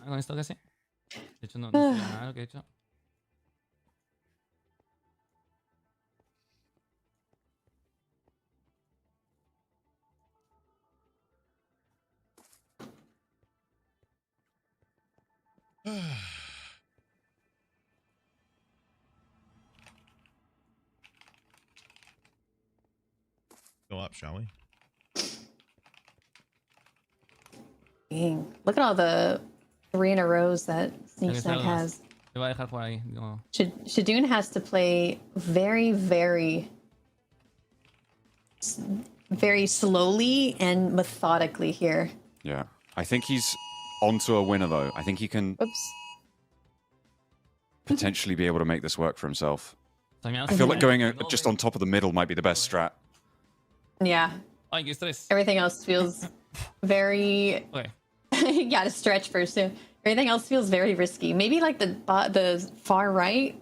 Con esto que sí. De hecho, no sé nada de lo que he hecho. Go up, shall we? Dang. Look at all the 3 in a rows that Sneak Snack has. Te voy a dejar jugar ahí. No. Shadoon has to play very, very slowly and methodically here. Yeah. I think he's onto a winner, though. I think he can Oops. potentially be able to make this work for himself. También I feel like going just on top of the middle might be the best strat. Yeah. Ay, qué estrés. Everything else feels very... Okay. You gotta stretch first, too. Everything else feels very risky. Maybe like the far right.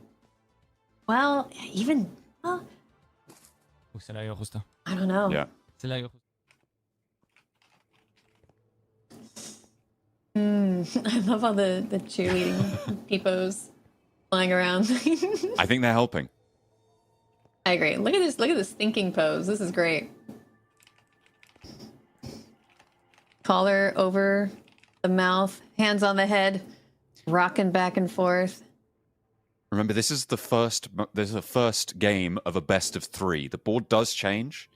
Well, even... Well, Uy, se la dio justo. I don't know. Yeah. Se la dio justo. I love all the cheerleading peepos flying around. I think they're helping. I agree. Look at this thinking pose. This is great. Collar over the mouth, hands on the head, rocking back and forth. Remember, this is the first game of a best of 3. The board does change,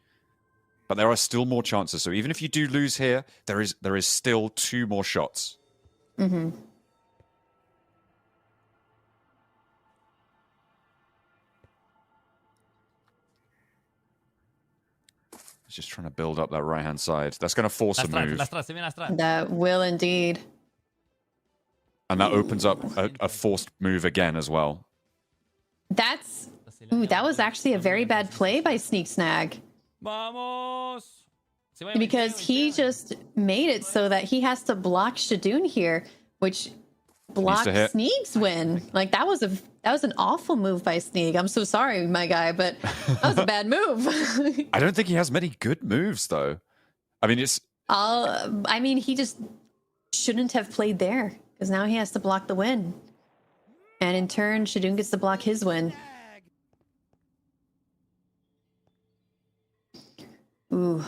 but there are still more chances. So even if you do lose here, there is still 2 more shots. Mm-hmm. Just trying to build up that right-hand side. That's going to force a move. La strat, se viene la strat. That will indeed. And that opens up a forced move again as well. That's... Ooh, that was actually a very bad play by Sneak Snag. Vamos. Because he just made it so that he has to block Shadoon here, which blocked Sneak's win. Like, that was an awful move by Sneak. I'm so sorry, my guy, but that was a bad move. I don't think he has many good moves, though. I mean, he just shouldn't have played there, because now he has to block the win. And in turn, Shadoon gets to block his win. Ooh.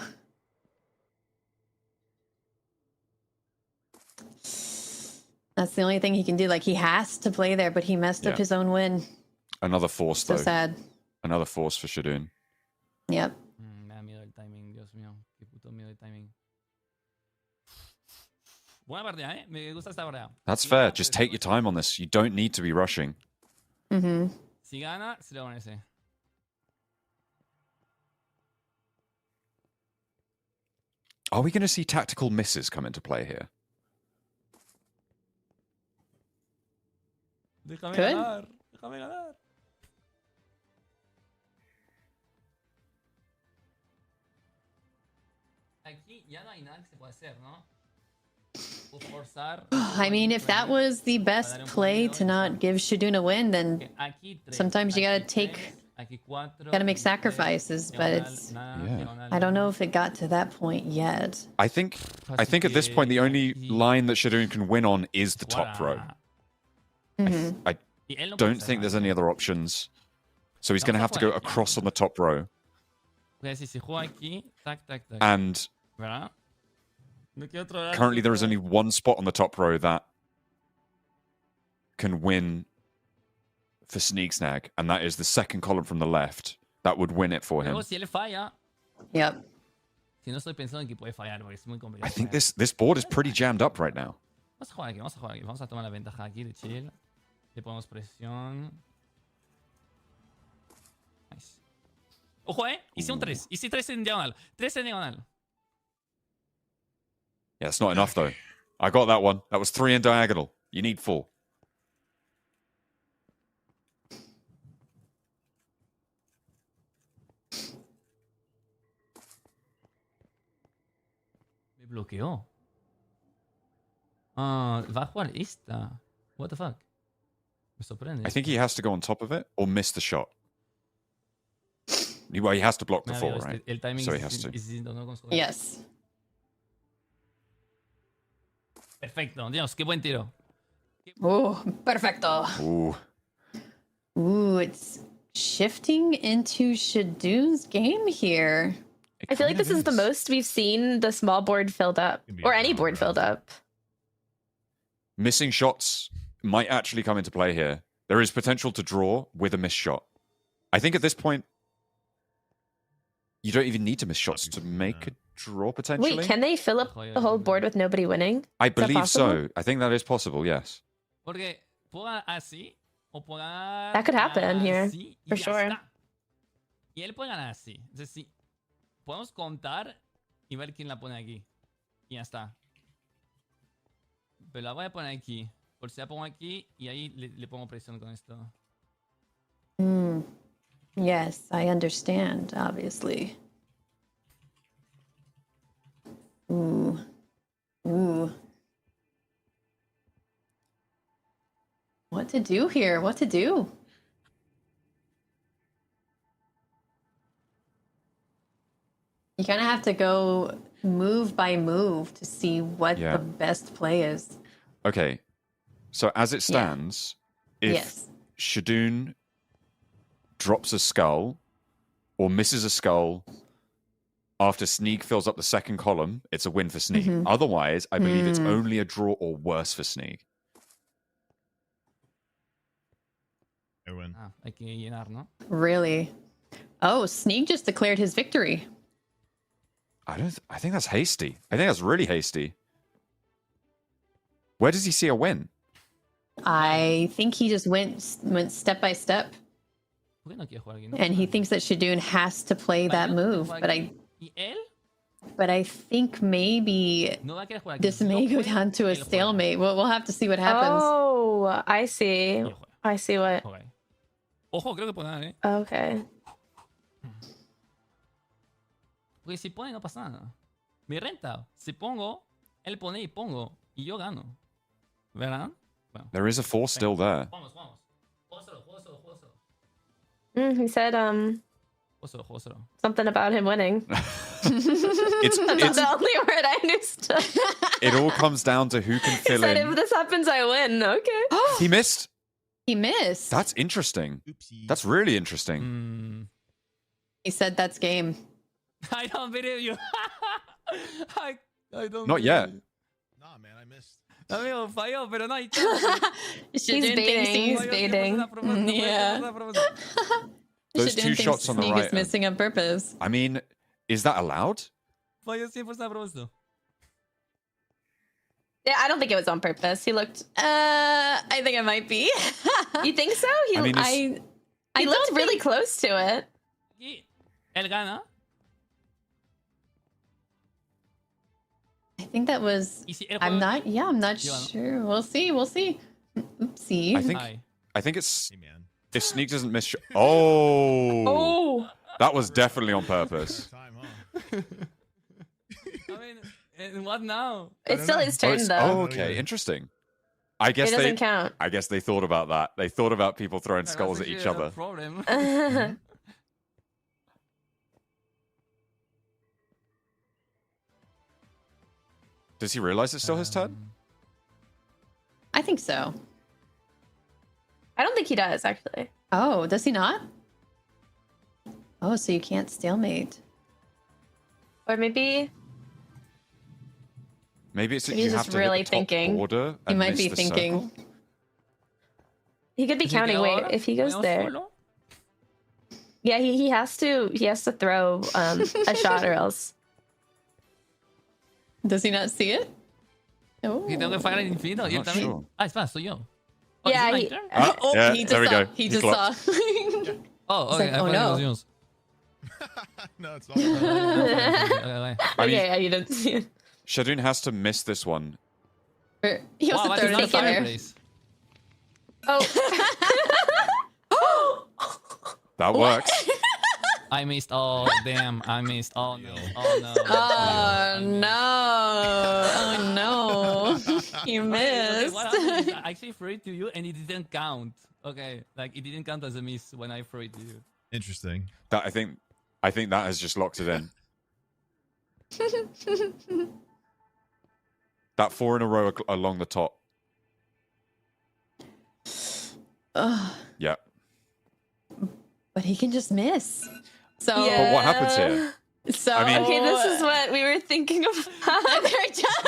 That's the only thing he can do. Like, he has to play there, but he messed up his own win. Another force, So though. sad. Another force for Shadoon. Yep. Me da miedo el timing, Dios mío. Qué puto miedo el timing. Buena partida, ¿eh? Me gusta esta partida. That's fair. Just take your time on this. You don't need to be rushing. Mm-hmm. Si gana, se lo ganese. Are we going to see tactical misses come into play here? Déjame Good. ganar. Déjame ganar. Aquí ya no hay nada que se pueda hacer, ¿no? O forzar. I mean, if that was the best play to not give Shadoon a win, then Aquí tres, sometimes you gotta aquí take tres, Aquí 4. Gotta make sacrifices, but it's. I don't know if it got to that point yet. I think at this point the only line that Shadoon can win on is the top row. I don't think there's any other options. So he's going to have to go across on the top row. And currently there is only one spot on the top row that can win for Sneak Snag, and that is the second column from the left. That would win it for him. Yep. I think this board is pretty jammed up right now. Vamos a jugar aquí, vamos a jugar aquí. Vamos a tomar la ventaja aquí de chill. Le ponemos presión. Nice. Ojo, hice un 3. Hice 3 en diagonal. 3 en diagonal. Yeah, it's not enough though. I got that one. That was 3 in diagonal. You need 4. Me bloqueó. Va a jugar esta. What the fuck? Me sorprende. I think he has to go on top of it or miss the shot. Well, he has to block the 4, right? El timing So he has to. Yes. Perfecto. Dios, qué buen tiro. Oh, perfecto. Ooh. Ooh, it's shifting into Shadoon's game here. I feel like this is the most we've seen the small board filled up, or any board filled up. Missing shots might actually come into play here. There is potential to draw with a missed shot. I think at this point, you don't even need to miss shots to make a draw, potentially. Wait, can they fill up the whole board with nobody winning? I believe so. I think that is possible, yes. Porque puedo ganar así o puedo ganar That could happen here, así y for ya sure. está. Y él puede ganar así. Entonces, sí, podemos contar y ver quién la pone aquí. Y ya está. Pero la voy a poner aquí. Por si la pongo aquí y ahí le pongo presión con esto. Yes, I understand, obviously. Ooh. Ooh. What to do here? What to do? You kind of have to go move by move to see what the best play is. Okay. So as it stands, if Shadoon drops a skull or misses a skull after Sneak fills up the second column, it's a win for Sneak. Otherwise, I believe it's only a draw or worse for Sneak. I win. Hay que llenar, ¿no? Really? Oh, Sneak just declared his victory. I think that's hasty. I think that's really hasty. Where does he see a win? I think he just went step by step. ¿Por qué no quiere jugar aquí? And he thinks that Shadoon has to play that move, but ¿Y él? I think maybe No va a querer jugar aquí. this may Yo go juego, down to a él juega. stalemate. We'll have to see what happens. Oh, I see. Yo juego. I see what. Juega ahí. Ojo, creo que puede ganar, Okay. Porque si pone no pasa nada. Mi renta. Si pongo, él pone y pongo. Y yo gano. ¿Verdad? Bueno. There is a 4 still there. Vamos, vamos. Juego solo, juego solo, juego solo. He said Juego solo, juego solo. something about him winning. It's That's the only word I understood. it all comes down to who can He fill said, in. if this happens, I win. Okay. He missed. He missed. That's interesting. Oopsie. That's really interesting. He said that's game. I don't believe you. I don't Not believe yet. you. Nah, man, I missed. Amigo, falló, pero no hay chance. He's baiting. He's Falló, baiting. fue a propósito, Yeah. fue a propósito. Those Shadoon 2 thinks shots on the Sneak right. is missing on purpose. I mean, is that allowed? Falló 100% a propósito. Yeah, I don't think it was on purpose. He looked. I think it might be. You think so? He, I mean, it's- he looked don't really think- close to it. Y él gana. I think that was. Y si él I'm juega not. aquí, Yeah, I'm not Yo no. sure. We'll see. We'll see. Oopsie. Ay. I think it's Hey, man. if Sneak doesn't miss. Oh, Oh. that was definitely on purpose. Time, huh? I mean, and what now? It's still his Oh, turn, it's- though. oh, okay, interesting. I guess It doesn't they. count. I guess they thought about that. They thought about people throwing skulls at That's each a other. problem. Does he realize it's still his turn? I think so. I don't think he does actually. Oh, does he not? Oh, so you can't stalemate. Or maybe Maybe it's that Maybe you he's have just to hit really the top thinking. border He and might miss be the thinking. circle. he could be Así que counting. Wait, ahora, if he goes ¿vamos there, solo? yeah, he has to throw a shot or else. Does he not see it? Oh. Que tengo que fallar el infinito. I'm Y él not también. sure. Ah, espera, soy yo. Oh, Yeah, is it my he- turn? Oh, Yeah, he just there we saw. go. He He just clocked. saw. Oh, He's okay. like, I oh, thought it no. was yours. No, it's all. Okay. I mean, Okay, you didn't see it. Shadoon has to miss this one. Or he Wow, wants to that's throw it in the another fire. fireplace. Oh, That works. I missed. Oh, damn. I missed. Oh, no. Oh, no. Oh no! Oh no! You Okay, missed. what happened is I actually threw it to you and it didn't count. Okay, like it didn't count as a miss when I threw it to you. Interesting. That I think that has just locked it in. That 4 in a row along the top. Ugh, Yeah. but he can just miss. So But what happens here? So I mean- okay, this is what we were thinking of. They're done.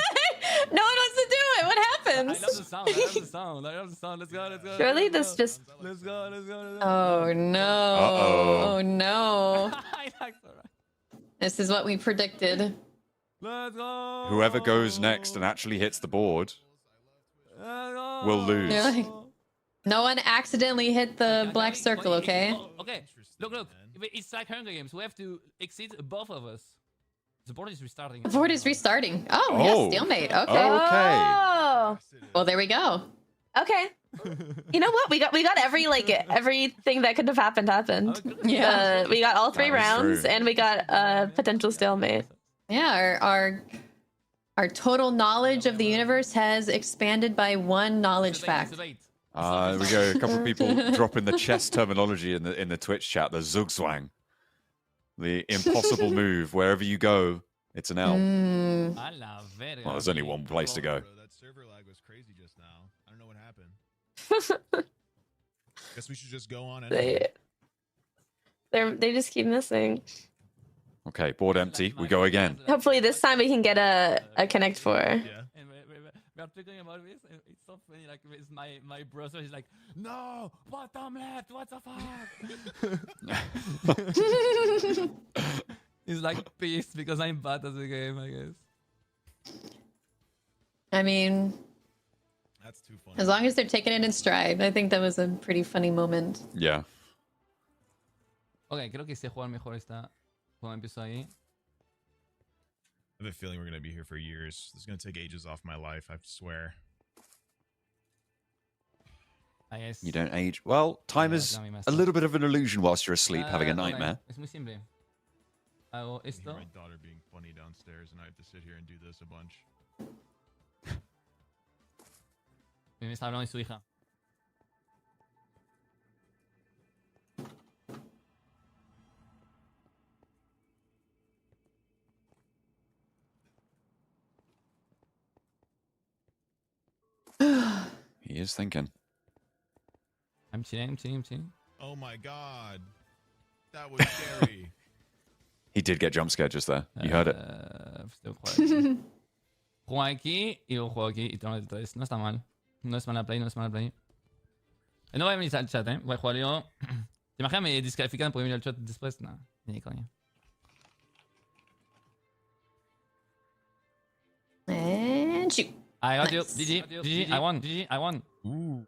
No one wants to do it. What I happens? love the sound. I love the sound. I love the sound. Let's go. Let's go. Surely let's this go. just Let's go. Let's go. Let's go. Oh no! Uh-oh. Oh no! I like that. This is what we predicted. Let's go. Whoever goes next and actually hits the board Let's go. will lose. You're like, no one accidentally hit the Okay, black okay, circle, okay? Oh, okay. Look. It's like Hunger Games. We have to exceed both of us. The board is restarting. The board is restarting. Oh, Oh. yeah, stalemate. Okay. Okay. Oh, Well, there we go. okay. You know what? We got everything that could have happened. Yeah. We got all 3 That is rounds, true. and we got a potential stalemate. Yeah, our total knowledge of the universe has expanded by 1 knowledge fact. There we go. A couple of people dropping the chess terminology in the Twitch chat. The Zugzwang, the impossible move. Wherever you go, it's an L. Mm. A la verga. Well, there's only one place to go. Bro, that server lag was crazy just now. I don't know what happened. Guess we should just go on. Anyway. They just keep missing. Okay, board empty. We go again. Hopefully this time we can get a connect 4. Yeah. And we are talking about this. And it's so funny. Like it's my brother is like, no, bottom left. What the fuck? He's like pissed because I'm bad at the game. I guess. I mean, That's too funny. as long as they're taking it in stride, I think that was a pretty funny moment. Yeah. Okay, creo que sé jugar mejor esta. Cuando empiezo ahí. I have a feeling we're gonna be here for years. This is gonna take ages off my life. I swear. Ahí es. You don't age. Well, time is a little bit of an illusion whilst you're asleep, having a Ok, nightmare. Es muy simple. Hago I hear esto. my daughter being funny downstairs, and I have to sit here and do this a bunch. Y me está hablando de su hija. He is thinking. I'm chilling. Oh my god, that was scary. He did get jump scared just there. You heard it. Tengo que jugar aquí. Juego aquí y luego juego aquí y tengo el 3. No está mal. No es mala play. No voy a venir al chat, Voy a jugar yo. ¿Te imaginas me descalifican por venir al chat después? No, ni coño. And shoot. I got you. Nice. GG. I won. Ooh.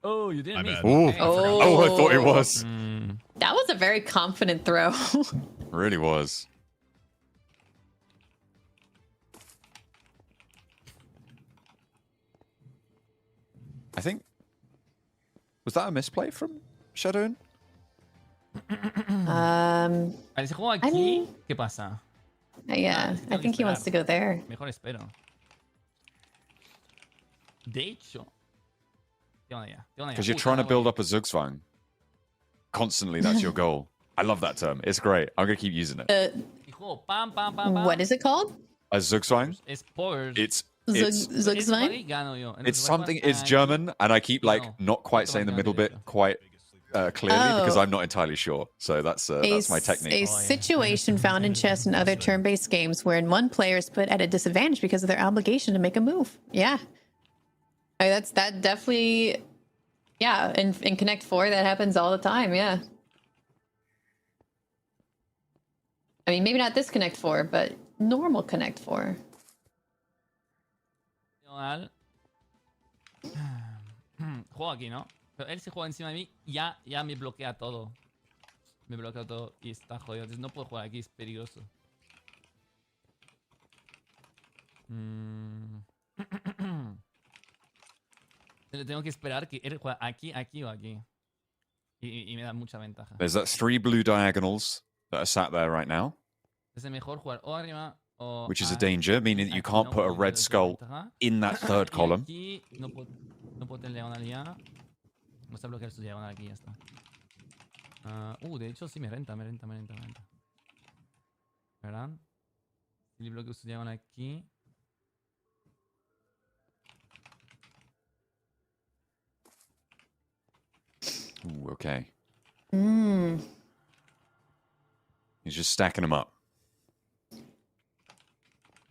Oh, you didn't My miss. bad. Ooh. Okay, I forgot. Oh, I thought it was. That was a very confident throw. Really was. I think. Was that a misplay from Shadoon? Vale, si juego aquí, mean- ¿qué pasa? Yeah, tengo I que think he wants esperar. to go there. Mejor espero. De hecho. Tengo una idea. Because you're trying to build up a Zugzwang. Constantly, that's your goal. I love that term. It's great. I'm going to keep using it. Si juego como pam, pam, pam, pam. What is it called? A Zugzwang. Es Pors. It's Zugzwang? it's something. It's German, and I keep like not quite saying the middle bit quite clearly because I'm not entirely sure. So that's my technique. A situation found in chess and other turn-based games wherein one player is put at a disadvantage because of their obligation to make a move. Yeah, I mean, that definitely. Yeah, in Connect 4, that happens all the time. Yeah. I mean, maybe not this Connect 4, but normal Connect 4. Juego aquí, ¿no? Pero él se juega encima de mí, ya me bloquea todo. Me bloquea todo y está jodido. Entonces no puedo jugar aquí, es peligroso. Tengo que esperar que él juegue aquí, aquí o aquí. Y me da mucha ventaja. There's that 3 blue diagonals that are sat there right now. Es mejor jugar o arriba o which is a danger, meaning that you can't put a red skull in that third column. Aquí no puedo tener diagonal ya. Vamos a bloquear su diagonal aquí, ya está. De hecho sí me renta. ¿Verdad? Si le bloqueo su diagonal aquí. Ooh, okay. Mm. He's just stacking them up.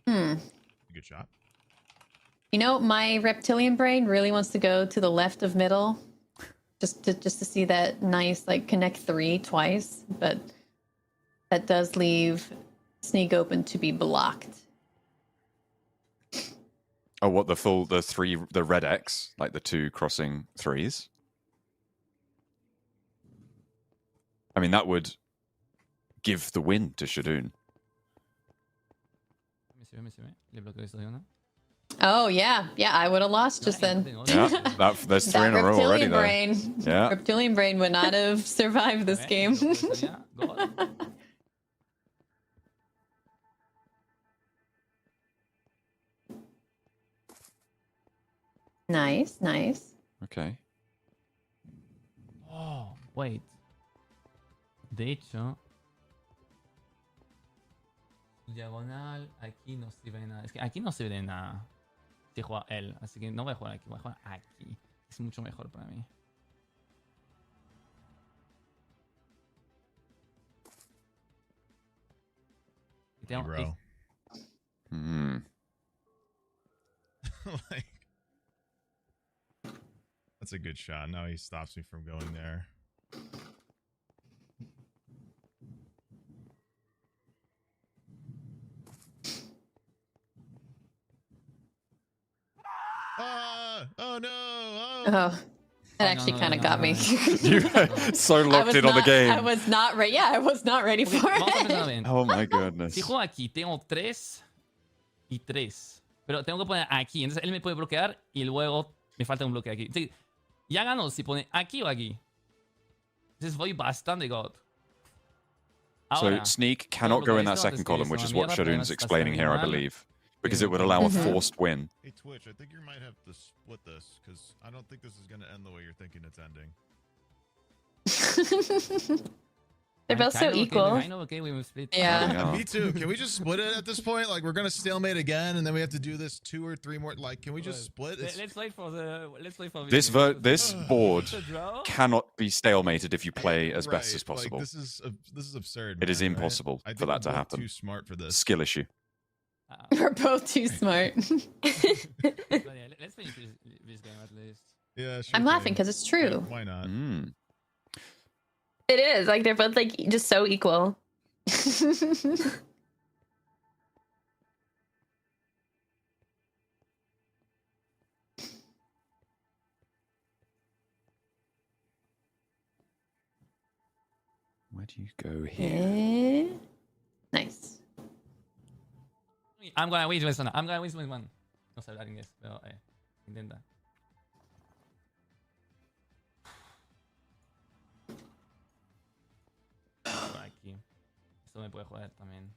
Good shot. You know, my reptilian brain really wants to go to the left of middle, just to see that nice like connect 3 twice, but that does leave sneak open to be blocked. Oh, what the red X, like the 2 crossing 3s? I mean, that would give the win to Shadoon. Oh yeah, I would have lost just then. Yeah, there's 3 in a row already though. Yeah, reptilian brain would not have survived this game. Nice. Okay. Oh, wait. De hecho, diagonal aquí no sirve de nada. Es que aquí no sirve de nada si juega él. Así que no voy a jugar aquí, voy a jugar aquí. Es mucho mejor para mí. Hey, bro. Like, that's a good shot. Now he stops me from going there. Oh no! Oh, that actually kind of got me. You so locked in on the game. I was not ready. Yeah, I was not ready for it. Oh my goodness. Si juego aquí, tengo 3 y 3. Pero tengo que poner aquí. Entonces él me puede bloquear y luego me falta un bloque aquí. Entonces, ya gano si pone aquí o aquí. Entonces voy bastante god. So Sneak cannot go in that second column, which is what Shadoon's explaining here, I believe. Because it would allow a forced win. Hey Twitch, I think you might have to split this, because I don't think this is going to end the way you're thinking it's ending. They're both so equal. Yeah. Me too. Can we just split it at this point? Like, we're going to stalemate again, and then we have to do this 2 or 3 more. Like, can we just split? Let's wait for this board cannot be stalemated if you play as best as possible. Like, this is absurd. It is impossible for that to happen. Too smart for this. Skill issue. We're both too smart. Let's finish this game at least. Yeah, sure. I'm laughing because it's true. Yeah, why not? It is like they're both like just so equal. Where do you go here? Nice. I'm gonna win this one. I'm gonna win this one. No sé hablar inglés, pero intenta. Por aquí. Esto me puede joder también.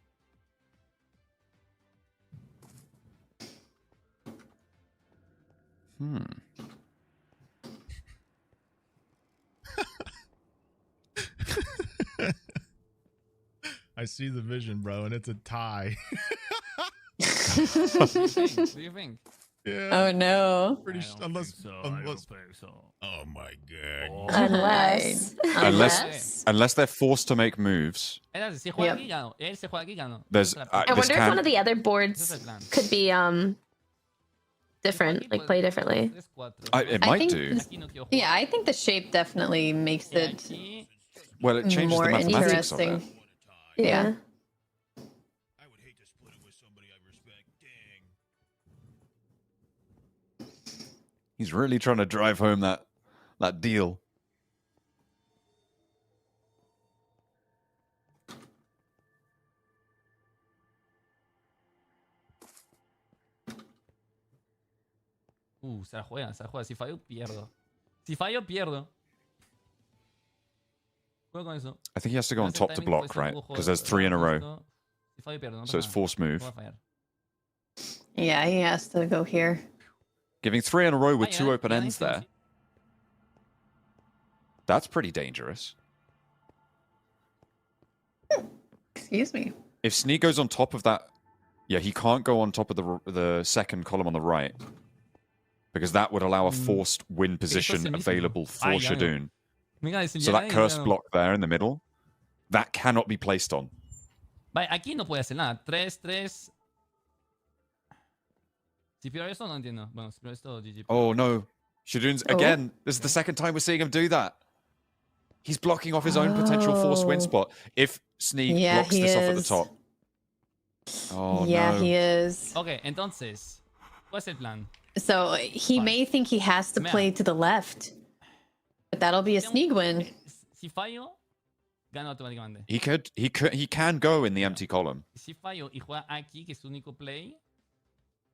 I see the vision, bro, and it's a tie. What do you think? Yeah. Oh no. Pretty unless. so. Oh my god. Unless they're forced to make moves. Si juega aquí, gano. Él se juega aquí, gano. There's I wonder if one of the other boards could be different, like play differently. it I might think do. Yeah, I think the shape definitely makes it Well, it changes more the mathematics of it. interesting. Yeah. I would hate to split it with somebody I respect. Dang. He's really trying to drive home that deal. Se la juega, se la juega. Si fallo, pierdo. Si fallo, pierdo. Juego con eso. I think he has to go on top to block, right? Because there's 3 in a row. Si fallo, pierdo. No So it's pasa nada. forced move. Voy a fallar. Yeah, he has to go here. Giving 3 in a row with Ah, 2 yeah, open yeah, ends nice, there. That's pretty dangerous. Excuse me. If Sneak goes on top of that... Yeah, he can't go on top of the second column on the right. Because that would allow a forced win position mismo. available for Ah, ya, ya. Shadoon. Venga, dice, So ya, that ya, cursed ya. block there in the middle, that cannot be placed on. Vale, aquí no puede hacer nada. 3-3. Si pierdo esto, no entiendo. Bueno, si pierdo esto, GG. Oh no. Shadoon's again. This is the second time we're seeing him do that. He's blocking off his own potential forced win spot. If Sneak Yeah, blocks he this off at the is. top. Oh Yeah, no. he is. Ok, entonces, ¿cuál es el plan? So he may think he has to play to the left. But that'll be a sneak win. Si fallo, gano automáticamente. He can go in the empty column. Si fallo y juega aquí, que es su único play,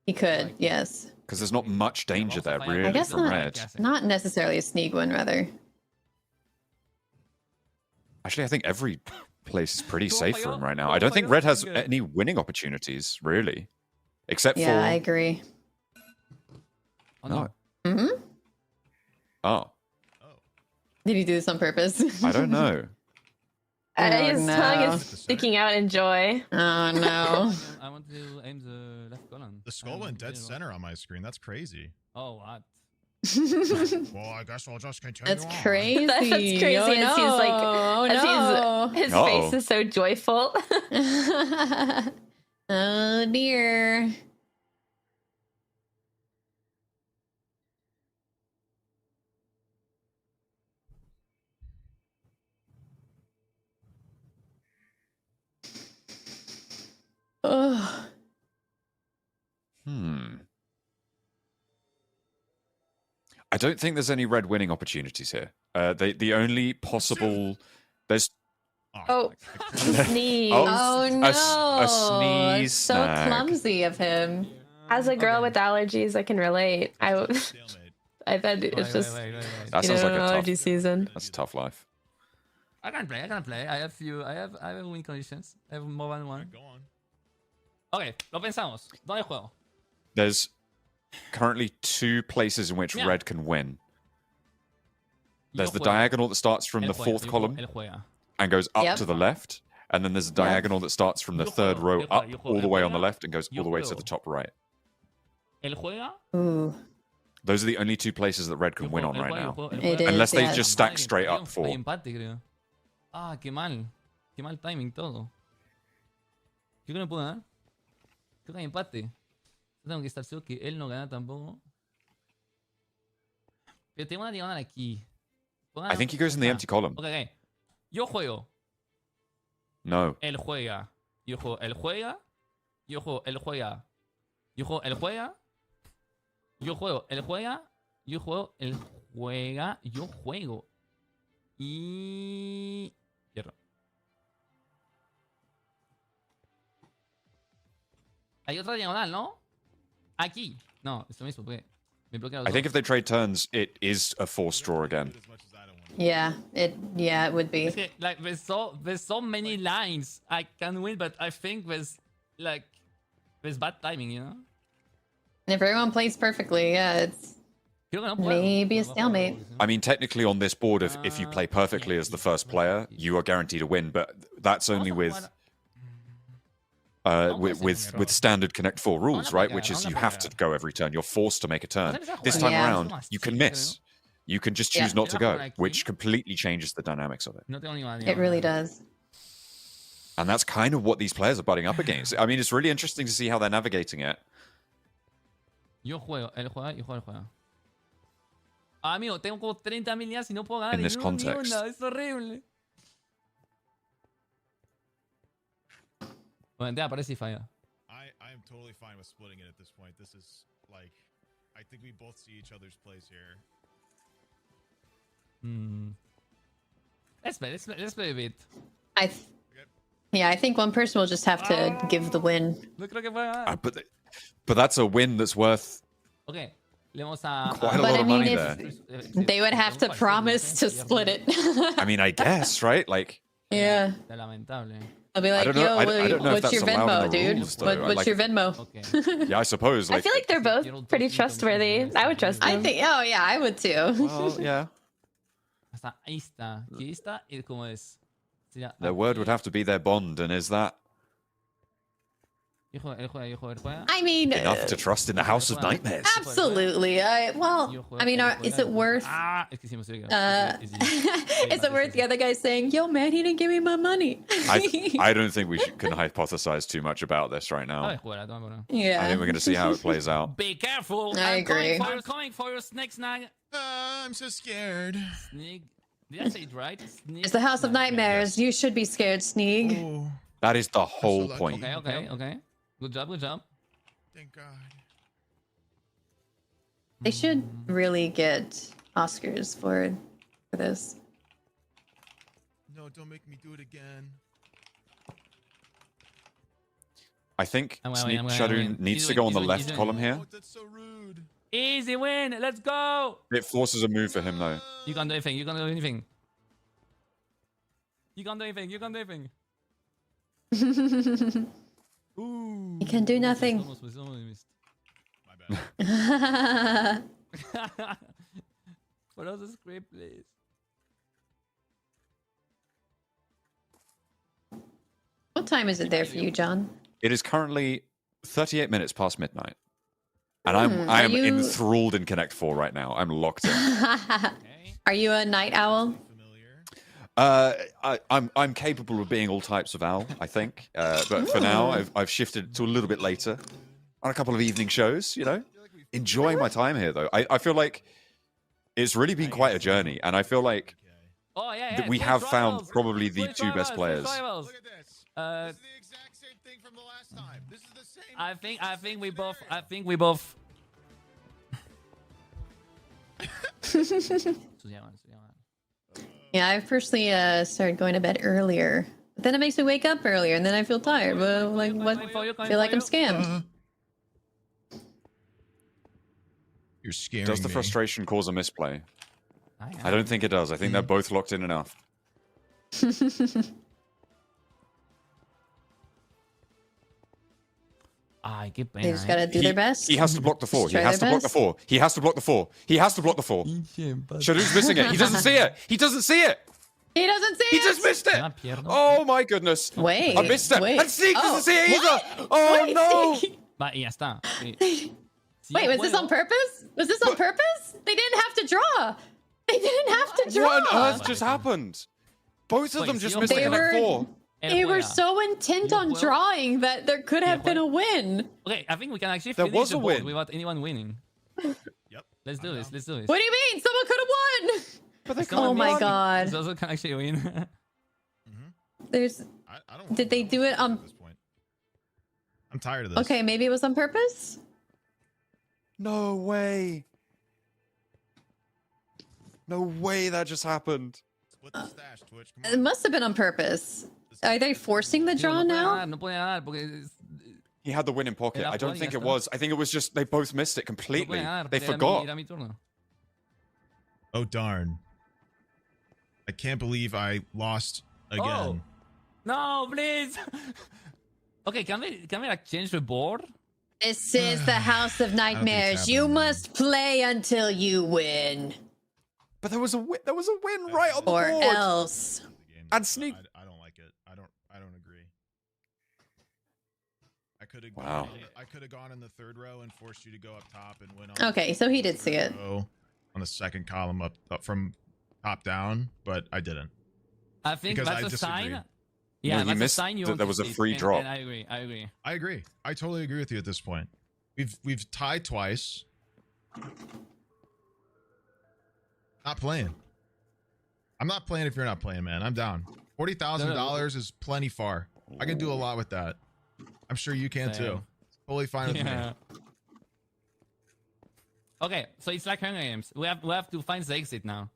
He could, yes. Because there's not much danger there, I really, guess from not. red. Not necessarily a sneak win, rather. Actually, I think every place is pretty safe for him right now. I don't think red has any winning opportunities, really. Except Yeah, I for... agree. oh no. Hmm. Oh, Did he do this on purpose? I don't know. His no. tongue is sticking out in joy. Oh no. I want to aim the left column. The skull went dead center on my screen. That's crazy. Oh, what? Well, I guess I'll just continue. That's on. crazy. That's crazy. Oh, As no. he's like, Oh, as no. his Uh-oh. face is so joyful. Oh dear. Oh. I don't think there's any red winning opportunities here. The only possible... There's... Oh, he sneezed. Oh no. a sneeze So snag. clumsy of him. As a girl with allergies, I can relate. Stalemate. I bet it's just That you sounds know, like a allergy tough... season. That's a tough life. I can play, I can play. I have win conditions. I have more than one. Go on. Ok, lo pensamos. ¿Dónde juego? There's currently 2 places in which Yeah. red can win. There's Yo the juego. diagonal that starts from Él the juega, 4th yo column juego, él juega. and goes up Yep. to the left. And then there's a diagonal that starts from the Yo 3rd juego, row yo up juego, all the él way on the juega, left and goes yo all the way to juego. the top right. Él juega. Ooh. Those are the only 2 places that red can Yo win juego, on él right juega, now. yo juego, él It juega. Unless they yes. just stack straight up Hay 4. empate, creo. Ah, qué mal. Qué mal timing todo. Creo que no puedo ganar. Creo que hay empate. Yo tengo que estar seguro que él no gana tampoco. Pero tengo una diagonal aquí. I think he goes in the empty column. Ok, ok. Yo juego. No. Él juega. Yo juego. Él juega. Yo juego. Él juega. Yo juego. Él juega. Yo juego. Él juega. Yo juego. Él juega. Yo juego. Y... Pierdo. Hay otra diagonal, ¿no? Aquí. No, es lo mismo, porque me bloquea los I think dos. if they trade turns, it is a forced draw again. As much as I don't want. Yeah, it would be. Es que, like, there's so many lines I can win, but I think there's bad timing, you know? And if everyone plays perfectly, yeah, it's Creo que no puedo. maybe a No puedo, stalemate. I mean, technically on this board, if you play perfectly as the first player, you are guaranteed a win. But that's only Vamos a with jugar- with standard Connect 4 rules, right? Which is you have to go every turn. You're forced to make a turn. This time Yeah. around, you can miss. You can just choose not to go, which completely changes the dynamics of it. It really does. And that's kind of what these players are butting up against. I mean, it's really interesting to see how they're navigating it. Yo juego, él juega y él juega. Amigo, tengo como 30 líneas y no puedo ganar In this ni context. una. Es horrible. Bueno, te aparece y falla. I am totally fine with splitting it at this point. This is like, I think we both see each other's plays here. Let's play a bit. Yeah, I think one person will just have to give the win. No creo que pueda ganar. But that's a win that's worth Okay, le vamos a... quite a But lot I of mean, money if- there. They would have to promise to split it. I mean, I guess, right? Like, yeah. Lamentable. I'll be like, don't know- yo, I don't know if what's your that's allowed in Venmo, the dude? rules, though. What's Like- your Venmo? Okay. yeah, I suppose. I Like, feel like they're both pretty trustworthy. I would trust them. I think, oh yeah, I would too. well, yeah. Ahí está. Aquí está. ¿Y cómo es? Sería Their word would have to be their bond, and is that Él juega. I mean, enough to trust in the House of Nightmares? absolutely. Well, I mean, is it worth? Ah, es que hicimos Is it worth the other guy saying, "Yo, man, he didn't give me my money"? I don't think we can hypothesize too much about this right now. I Yeah. think we're going to see how it plays out. Be careful. I agree. I'm coming for your snake snag. I'm so scared. Sneak. Did I say it right? Sneak. It's the House of Nightmares. You should be scared, Sneeg. Oh, That is the whole lucky. point. Okay. Good job. thank God. They should really get Oscars for this. No, don't make me do it again. I think I'm Sneak gonna Shadow win. needs He's to go on the winning, left he's column winning. here. Oh, that's so rude. Easy win. Let's go. It forces a move for him, though. You can't do anything. You can't do anything. You can't do anything. You can't do anything. Ooh. You can do nothing. Almost missed. My bad. What else is script, please? What time is it there for you, John? It is currently 38 minutes past midnight. And I Are am you- enthralled in Connect 4 right now. I'm locked in. Are you a night owl? Familiar. I'm capable of being all types of owl, I think. But for now, I've shifted to a little bit later on a couple of evening shows, you know. Enjoying my time here, though. I feel like it's really been quite a journey. And I feel like Oh yeah. that we Full have found rivals. probably the Full two best rivals, full players. rivals. Look at this. Uh, This is the exact same thing from the last time. This is the same. I think we both. Yeah, I personally started going to bed earlier. But then it makes me wake up earlier, and then I feel tired. Well, like what? Feel like I'm scammed. You're scaring Does the me. frustration cause a misplay? I don't think it does. I think they're both locked in enough. Ay, qué pena. They just gotta do their best. He has to block the 4. Just He try has to their block the best. 4. He has to block the 4. He has to block the 4. Shadow's missing it. He doesn't see it. He doesn't see it. He doesn't see He it. just missed it. Ah, pierdo. Oh my goodness. Wait, I missed it. wait. And Sneak doesn't Oh, see it either. what? Oh Wait. no. Va, y ya está. Sí. Si Wait, yo was this puedo- on purpose? Was this on purpose? They didn't have to draw. They didn't have to draw. What on earth just happened? Both of Wait, them si just yo missed the They Connect were- 4. Él They were juega. so intent Yo on puedo- drawing that there could have been a win. Okay, I think we can actually There finish was the a board win. without anyone winning. Yep. Let's do this. Let's do this. What do you mean? Someone could have won. But they Someone Oh my won. god. So also can actually win. There's I don't. Did they do it at this point. I'm tired of this. okay, maybe it was on purpose? No way. No way that just happened. Split the stash, Twitch. Come It on. must have been on purpose. Are they forcing the draw now? No puede ganar porque es- He had the win in pocket. Era I don't jugada y think ya it está. was. I think it was just they both missed it no completely. puede ganar, They porque forgot. Era mi turno. Oh darn! I can't believe I lost again. Oh. No, please. Okay, can we like change the board? This is the House of think it's Nightmares. You happening. must play until you win. But there was a win. There was a win right on the Or board. else. The game. And Sneak- I don't like it. I don't agree. could have Wow. I could have gone in the third row and forced you to go up top and win on. Okay, so he did see it. On the second column up from top down, but I didn't. I think Because that's I a sign. disagree. Yeah, No, you that's a missed sign you that want there to was a see, free and- drop. And I agree. I agree. I totally agree with you at this point. We've tied twice. Not playing. I'm not playing if you're not playing, man. I'm down. $40,000 is plenty far. I can do a lot with that. I'm sure you can Same. too. Totally fine with Yeah. me. Okay, so it's like Hunger Games. We have to find the exit now.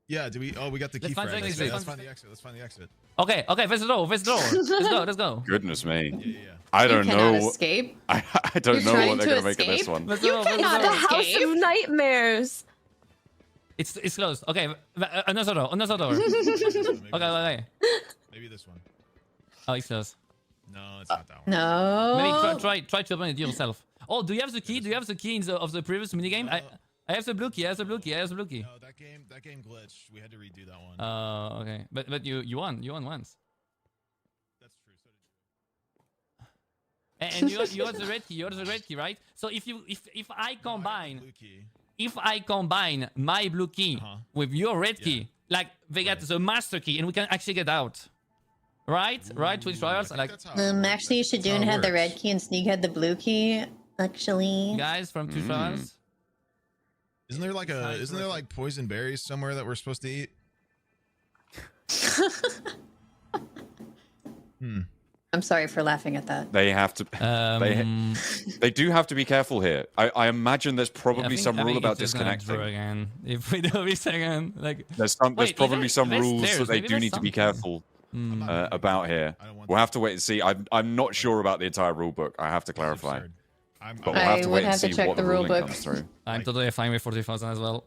Yeah, do we? Oh, we got the Let's key find frag. the Let's exit. find the exit. Let's find the exit. Okay, first door. Let's go. Goodness me. Yeah. I You don't cannot know. escape. I don't You're know trying what they're to gonna make of this escape? one. Let's You go. cannot The house escape. of nightmares. It's closed. Okay, another door. Okay. Maybe this one. Oh, it's closed. No, it's not that one. No. Maybe try to open it yourself. Oh, do you have the key? Do you have the key of the previous minigame? I have the blue key. No, that game glitched. We had to redo that one. Oh, okay. But you won. You won once. That's true. So did And you have the red key. You have the red key, right? So if I combine blue key. if I combine my blue key with your red key, like they get the master key, and we can actually get out. Right? Right? Twitch trials. Like Actually, Shadoon had the red key and Sneak had the blue key. Actually. guys from Twitch trials. Isn't there like poison berries somewhere that we're supposed to eat? I'm sorry for laughing at that. They have to. They do have to be careful here. I imagine there's probably some rule about disconnecting. Again. If we do this again, like There's probably some rules that they do need to be careful about here. We'll have to wait and see. I'm not sure about the entire rule book. I have to clarify. But we'll have to wait and see what the ruling comes through. I'm totally fine with 40,000 as well.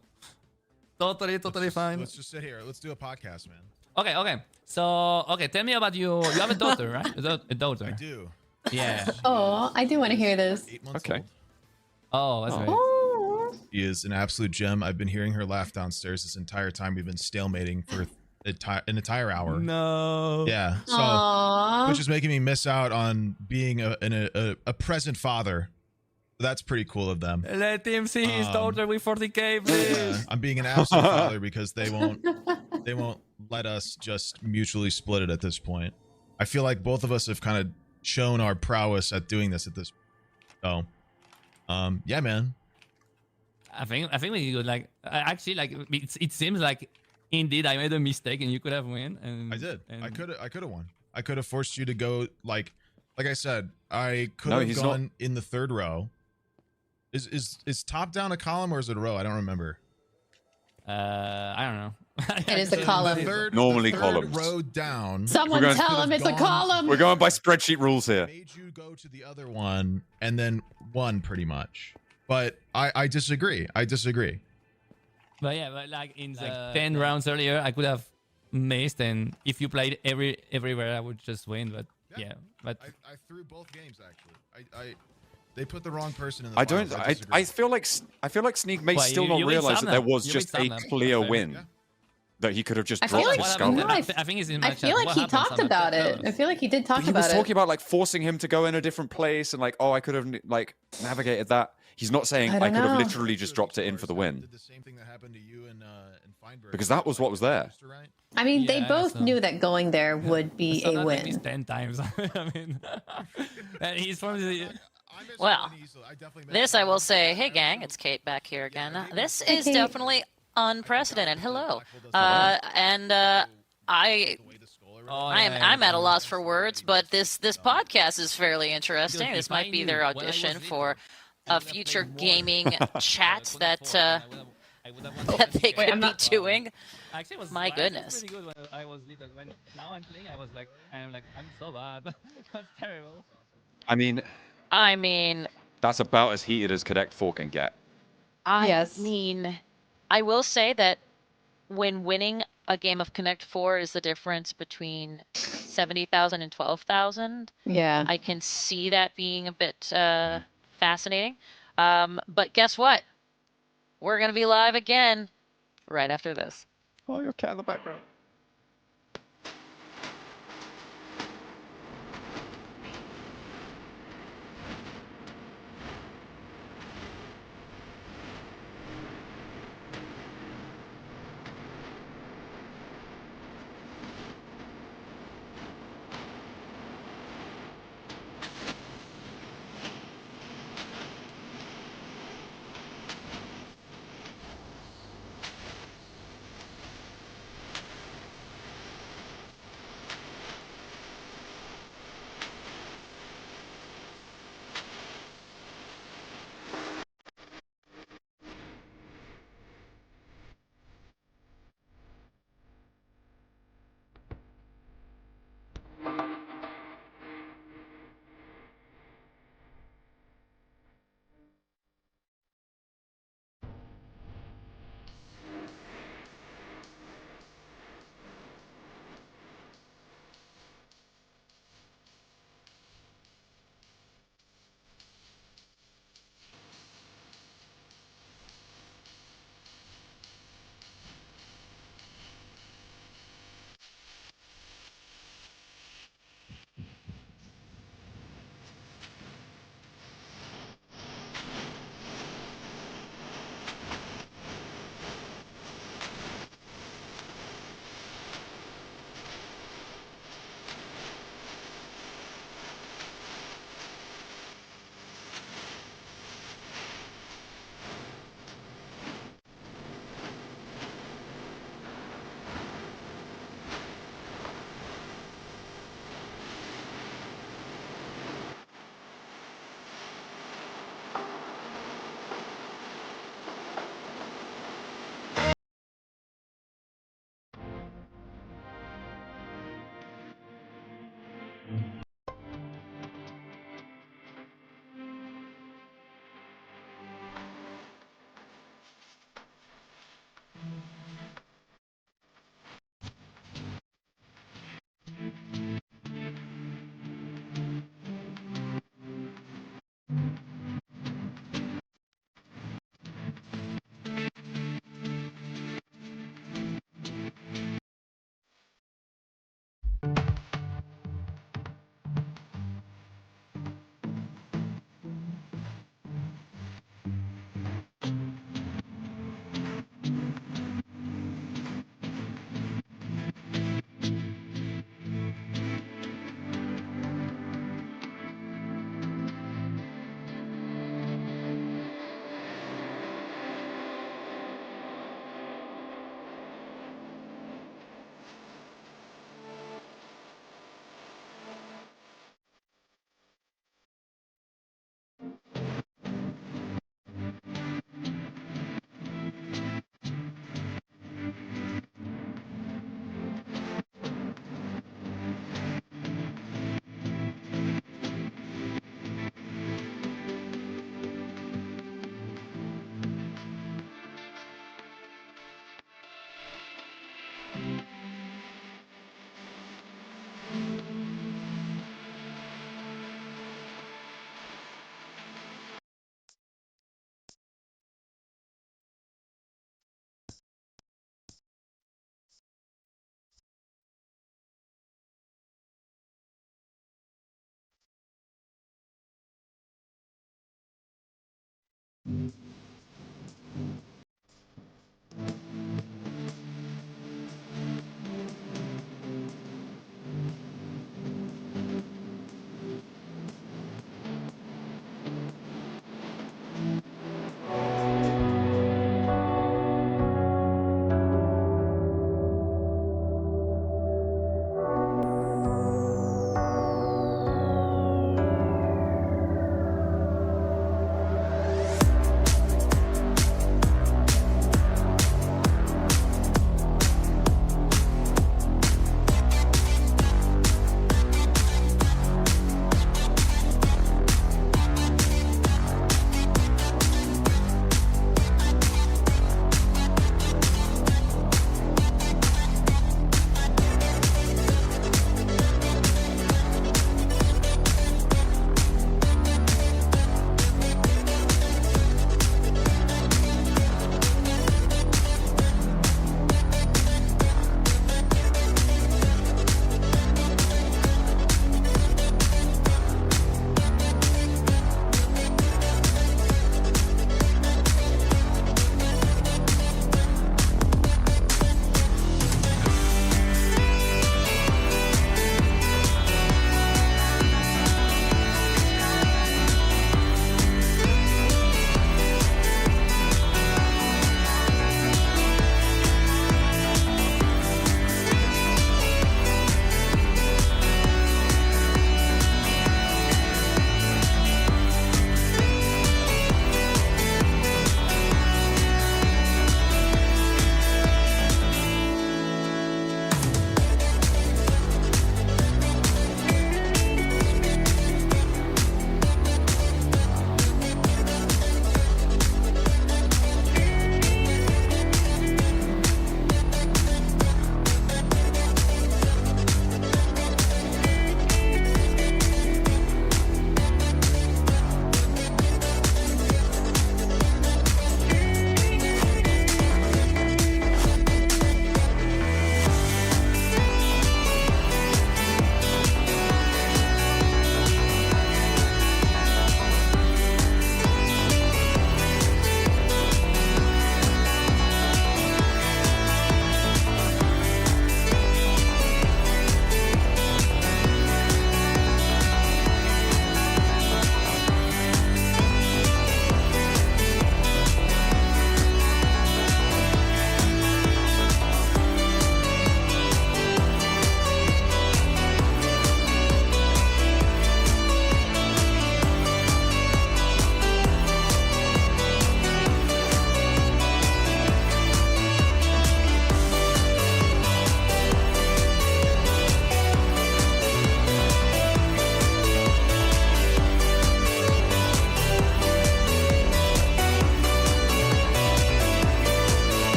Totally fine. Let's just sit here. Let's do a podcast, man. Okay. So, tell me about you. You have a daughter, right? A daughter. I do. Yeah. Oh, I do want to hear this. 8 months Okay. old. Oh, that's right. Oh. She is an absolute gem. I've been hearing her laugh downstairs this entire time. We've been stalemating for an entire hour. No. Yeah. So, Aww. which is making me miss out on being a present father. That's pretty cool of them. Let him see his daughter with 40K, please. Yeah, I'm being an absolute father because they won't let us just mutually split it at this point. I feel like both of us have kind of shown our prowess at doing this at this point. So yeah, man. I think we could actually it seems like indeed I made a mistake and you could have won. And I did. And I could have won. I could have forced you to go like I said, I could No, have he's gone in the third row. Is top down a column or is it a row? I don't remember. I don't know. It is a column. Normally the third columns. row down. Someone We're going- tell him it's a column. We're going by spreadsheet rules here. Made you go to the other one and then won pretty much. But I disagree. I disagree. But yeah, like in the 10 rounds earlier, I could have missed, and if you played everywhere, I would just win. But yeah, but I threw both games actually. They put the wrong person in the I don't. finals. I disagree. feel like Sneak may Well, still you not made realize some that there them. was You just made a some them. clear Okay. win. Yeah. That he could have just I feel dropped like- his what happened? skull. I think it's in my I chat. feel like What he happened, talked Sander? about Tell it. I us. feel like he did talk He was about talking it. about like forcing him to go in a different place and like, oh, I could have like navigated that. He's not saying I I, don't could have know. literally just dropped it in for the win. Did the same thing that happened to you and Feinberg. Because that was what was there. Right? I mean, they Yeah, both so- knew that going there would be So a that made me win. 10 times. I mean, and he's from the. Well, this I will say. Hey, gang, it's Kate back here again. This is Kate. definitely unprecedented. Hello, and I'm at a loss for words, but this podcast is fairly interesting. This might be their audition for a future gaming chat that they could be doing. Actually, it was My actually goodness. pretty good when I was little. When now I'm playing, I was like, I'm so bad. That's terrible. I mean, that's about as heated as Connect 4 can get. I Yes. mean, I will say that when winning a game of Connect 4 is the difference between 70,000 and 12,000, Yeah. I can see that being a bit fascinating. But guess what? We're going to be live again right after this. Oh, your cat in the background.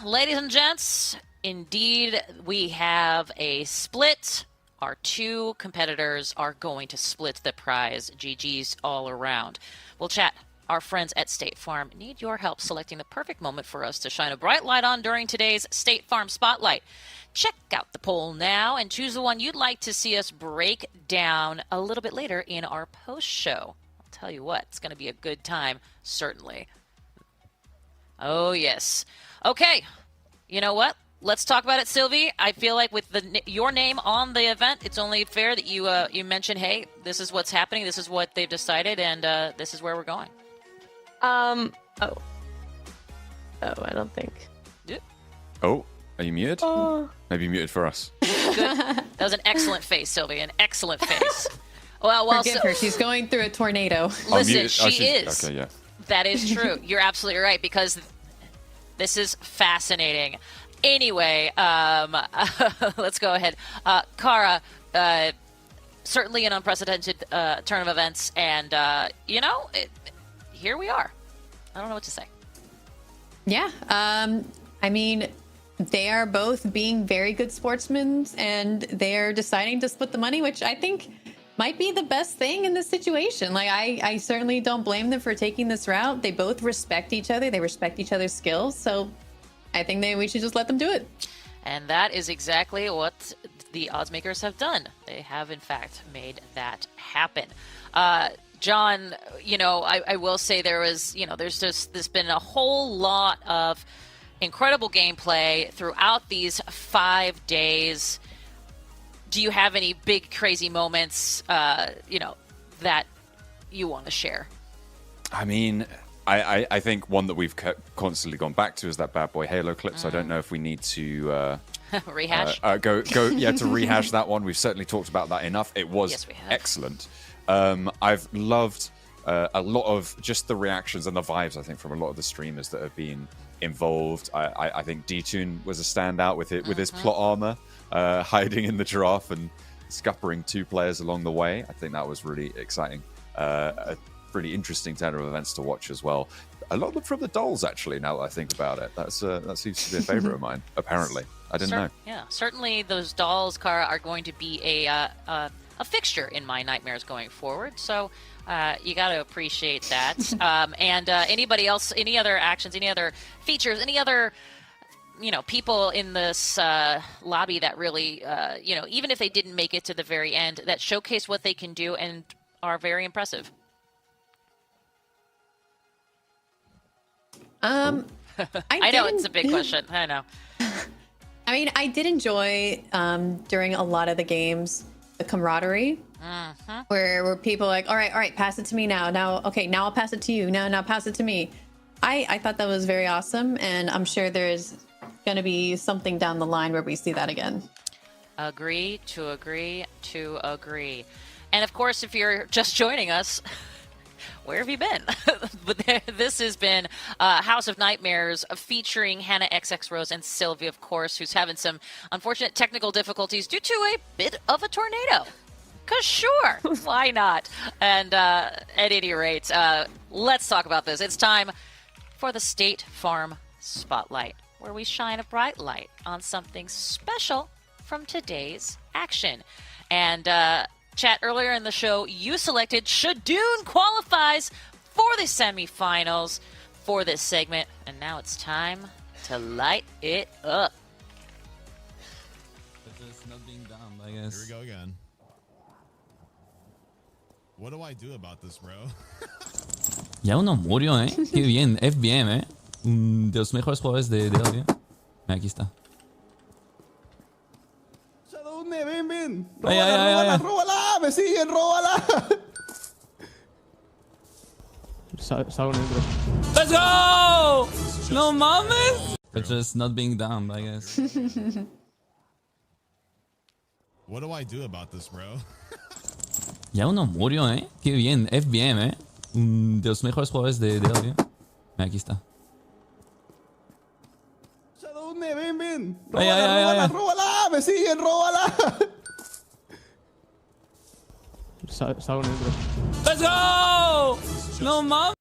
ladies and gents, indeed, we have a split. Our two competitors are going to split the prize. GG's all around. Well, chat, our friends at State Farm need your help selecting the perfect moment for us to shine a bright light on during today's State Farm Spotlight. Check out the poll now and choose the one you'd like to see us break down a little bit later in our post show. I'll tell you what, it's going to be a good time, certainly. Oh, yes. Okay, you know what? Let's talk about it, Sylvie. I feel like with your name on the event, it's only fair that you mention, hey, this is what's happening, this is what they've decided, and this is where we're going. Oh, I don't think. Oh, are you muted? Maybe muted for us. Good. That was an excellent face, Sylvie. An excellent face. Well, Forgive her. She's going through a tornado. Listen, she is. Okay, yeah. That is true. You're absolutely right, because this is fascinating. Anyway, let's go ahead. Kara, certainly an unprecedented turn of events, and, here we are. I don't know what to say. Yeah. I mean, they are both being very good sportsmen, and they're deciding to split the money, which I think might be the best thing in this situation. Like, I certainly don't blame them for taking this route. They both respect each other. They respect each other's skills. So I think we should just let them do it. And that is exactly what the odds makers have done. They have, in fact, made that happen. John, I will say there's been a whole lot of incredible gameplay throughout these 5 days. Do you have any big crazy moments, that you want to share? I mean, I think one that we've constantly gone back to is that Bad Boy Halo clip. So I don't know if we need to rehash. To rehash that one. We've certainly talked about that enough. It was excellent. I've loved a lot of just the reactions and the vibes, I think, from a lot of the streamers that have been involved. I think D-Tune was a standout with his plot armor, hiding in the giraffe and scuppering 2 players along the way. I think that was really exciting. A really interesting turn of events to watch as well. A lot of them from the dolls, actually, now that I think about it. That seems to be a favorite of mine, apparently. I didn't know. Yeah, certainly those dolls, Kara, are going to be a fixture in my nightmares going forward. So you got to appreciate that. And anybody else, any other actions, any other features, any other people in this lobby that really, even if they didn't make it to the very end, that showcase what they can do and are very impressive. I know it's a big question. I know. I mean, I did enjoy during a lot of the games the camaraderie, where people are like, all right, pass it to me now. Now I'll pass it to you. Now pass it to me. I thought that was very awesome, and I'm sure there's going to be something down the line where we see that again. Agree to agree to agree. And of course, if you're just joining us, where have you been? But this has been House of Nightmares featuring Hannah XX Rose and Sylvie, of course, who's having some unfortunate technical difficulties due to a bit of a tornado. Because sure, why not? And at any rate, let's talk about this. It's time for the State Farm Spotlight, where we shine a bright light on something special from today's action. And chat, earlier in the show, you selected Shadoon qualifies for the semifinals for this segment. And now it's time to light it up. It's not being done, I guess. Here we go again. What do I do about this, bro? Ya uno murió, Qué bien, FBM, de los mejores jugadores de hoy. Aquí está. Ven. Ay. Róbala, me siguen, róbala. Salgo negro. Let's go! No mames! It's just not being done, I guess. What do I do about this, bro? Ya uno murió, Qué bien, FBM, de los mejores jugadores de hoy. Aquí está. Ven. Ay. Róbala, me siguen, róbala. Salgo negro. Let's go! No mames!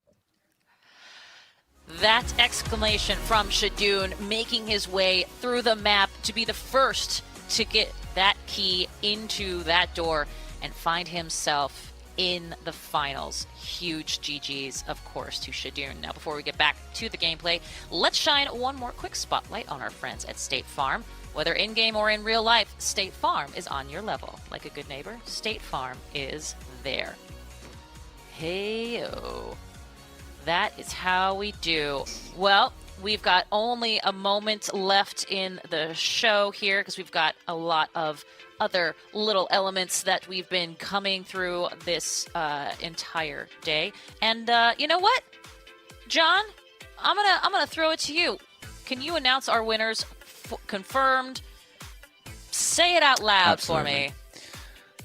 That exclamation from Shadoon, making his way through the map to be the first to get that key into that door and find himself in the finals. Huge GG's, of course, to Shadoon. Now, before we get back to the gameplay, let's shine one more quick spotlight on our friends at State Farm. Whether in-game or in real life, State Farm is on your level. Like a good neighbor, State Farm is there. Hey-o. That is how we do. Well, we've got only a moment left in the show here because we've got a lot of other little elements that we've been coming through this entire day. And you know what, John? I'm gonna throw it to you. Can you announce our winners? Confirmed. Say it out loud Absolutely. for me.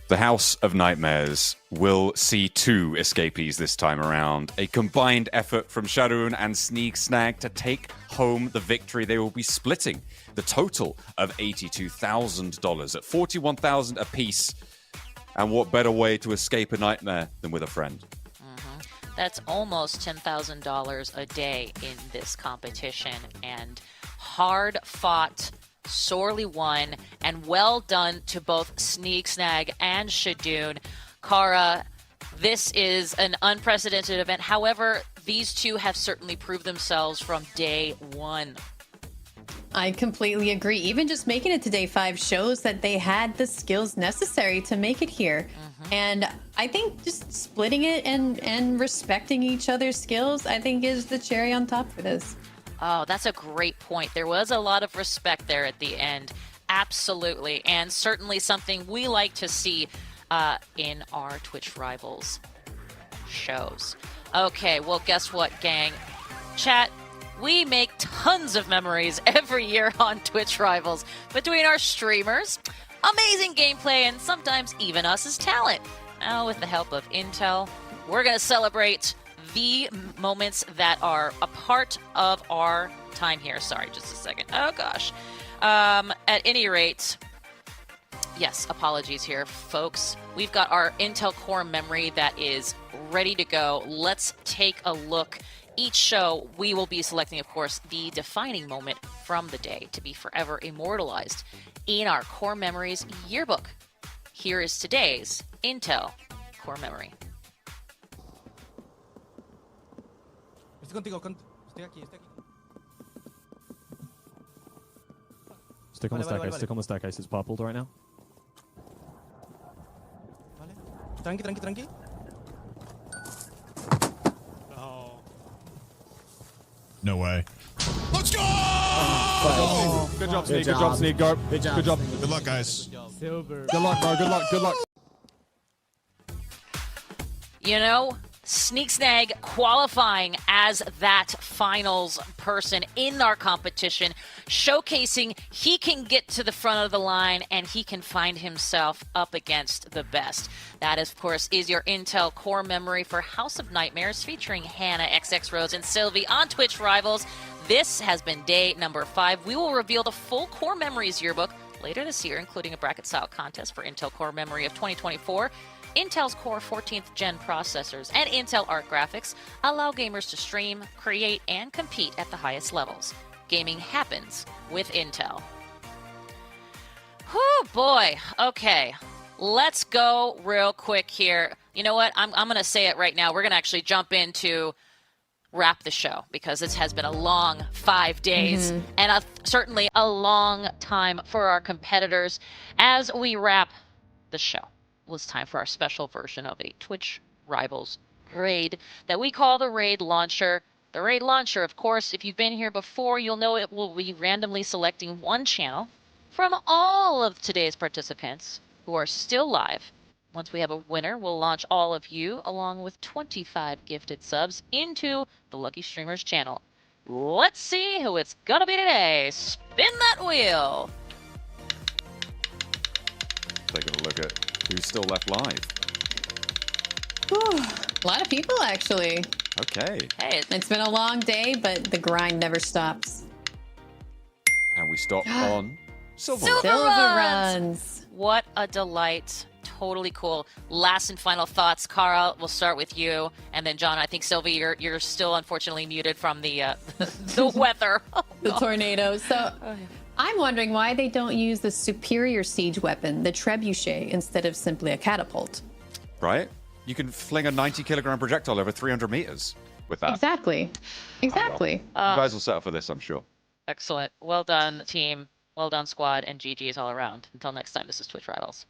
The House of Nightmares will see 2 escapees this time around. A combined effort from Shadoon and Sneak Snag to take home the victory. They will be splitting the total of $82,000 at $41,000 apiece. And what better way to escape a nightmare than with a friend? That's almost $10,000 a day in this competition, and hard fought, sorely won, and well done to both Sneak Snag and Shadoon. Kara, this is an unprecedented event. However, these two have certainly proved themselves from day one. I completely agree. Even just making it to day 5 shows that they had the skills necessary to make it here. And I think just splitting it and respecting each other's skills, I think is the cherry on top for this. Oh, that's a great point. There was a lot of respect there at the end. Absolutely. And certainly something we like to see in our Twitch Rivals shows. Okay, well, guess what, gang? Chat, we make tons of memories every year on Twitch Rivals between our streamers, amazing gameplay, and sometimes even us as talent. Now, with the help of Intel, we're going to celebrate the moments that are a part of our time here. Sorry, just a second. Oh, gosh. At any rate, yes, apologies here, folks. We've got our Intel Core memory that is ready to go. Let's take a look. Each show, we will be selecting, of course, the defining moment from the day to be forever immortalized in our Core Memories yearbook. Here is today's Intel Core Memory. Estoy contigo, estoy aquí. Stick on the staircase, stick on the staircase. It's purpled right now. Vale. Tranqui. No way. Let's go! Good job, Sneak. Good job, Sneak. Go. Good job. Good luck, guys. Silver. Good luck, bro. Good luck. You know, Sneak Snag qualifying as that finals person in our competition, showcasing he can get to the front of the line and he can find himself up against the best. That, of course, is your Intel Core Memory for House of Nightmares featuring Hannah, XX Rose, and Sylvie on Twitch Rivals. This has been day number 5. We will reveal the full Core Memories yearbook later this year, including a bracket-style contest for Intel Core Memory of 2024. Intel's Core 14th Gen processors and Intel Art graphics allow gamers to stream, create, and compete at the highest levels. Gaming happens with Intel. Whew, boy. Okay, let's go real quick here. You know what? I'm going to say it right now. We're going to actually jump into wrap the show because this has been a long 5 days and certainly a long time for our competitors. As we wrap the show, it's time for our special version of a Twitch Rivals raid that we call the Raid Launcher. The Raid Launcher, of course, if you've been here before, you'll know it will be randomly selecting one channel from all of today's participants who are still live. Once we have a winner, we'll launch all of you, along with 25 gifted subs, into the Lucky Streamers channel. Let's see who it's gonna be today. Spin that wheel. Taking a look at who's still left live. A lot of people, actually. Okay. Hey, It's been a long day, but the grind never stops. And we stop on Silver. Silver Silver runs. runs. What a delight. totally cool. Last and final thoughts, Carl. We'll start with you, and then John. I think Sylvie, you're still unfortunately muted from the the weather. Oh, The tornado. So I'm wondering why they don't use the superior siege weapon, the trebuchet, instead of simply a catapult. Right? You can fling a 90-kilogram projectile over 300 meters with that. Exactly. Exactly. You guys will settle for this, I'm sure. Excellent. Well done, team. Well done, squad, and GG's all around. Until next time, this is Twitch Rivals.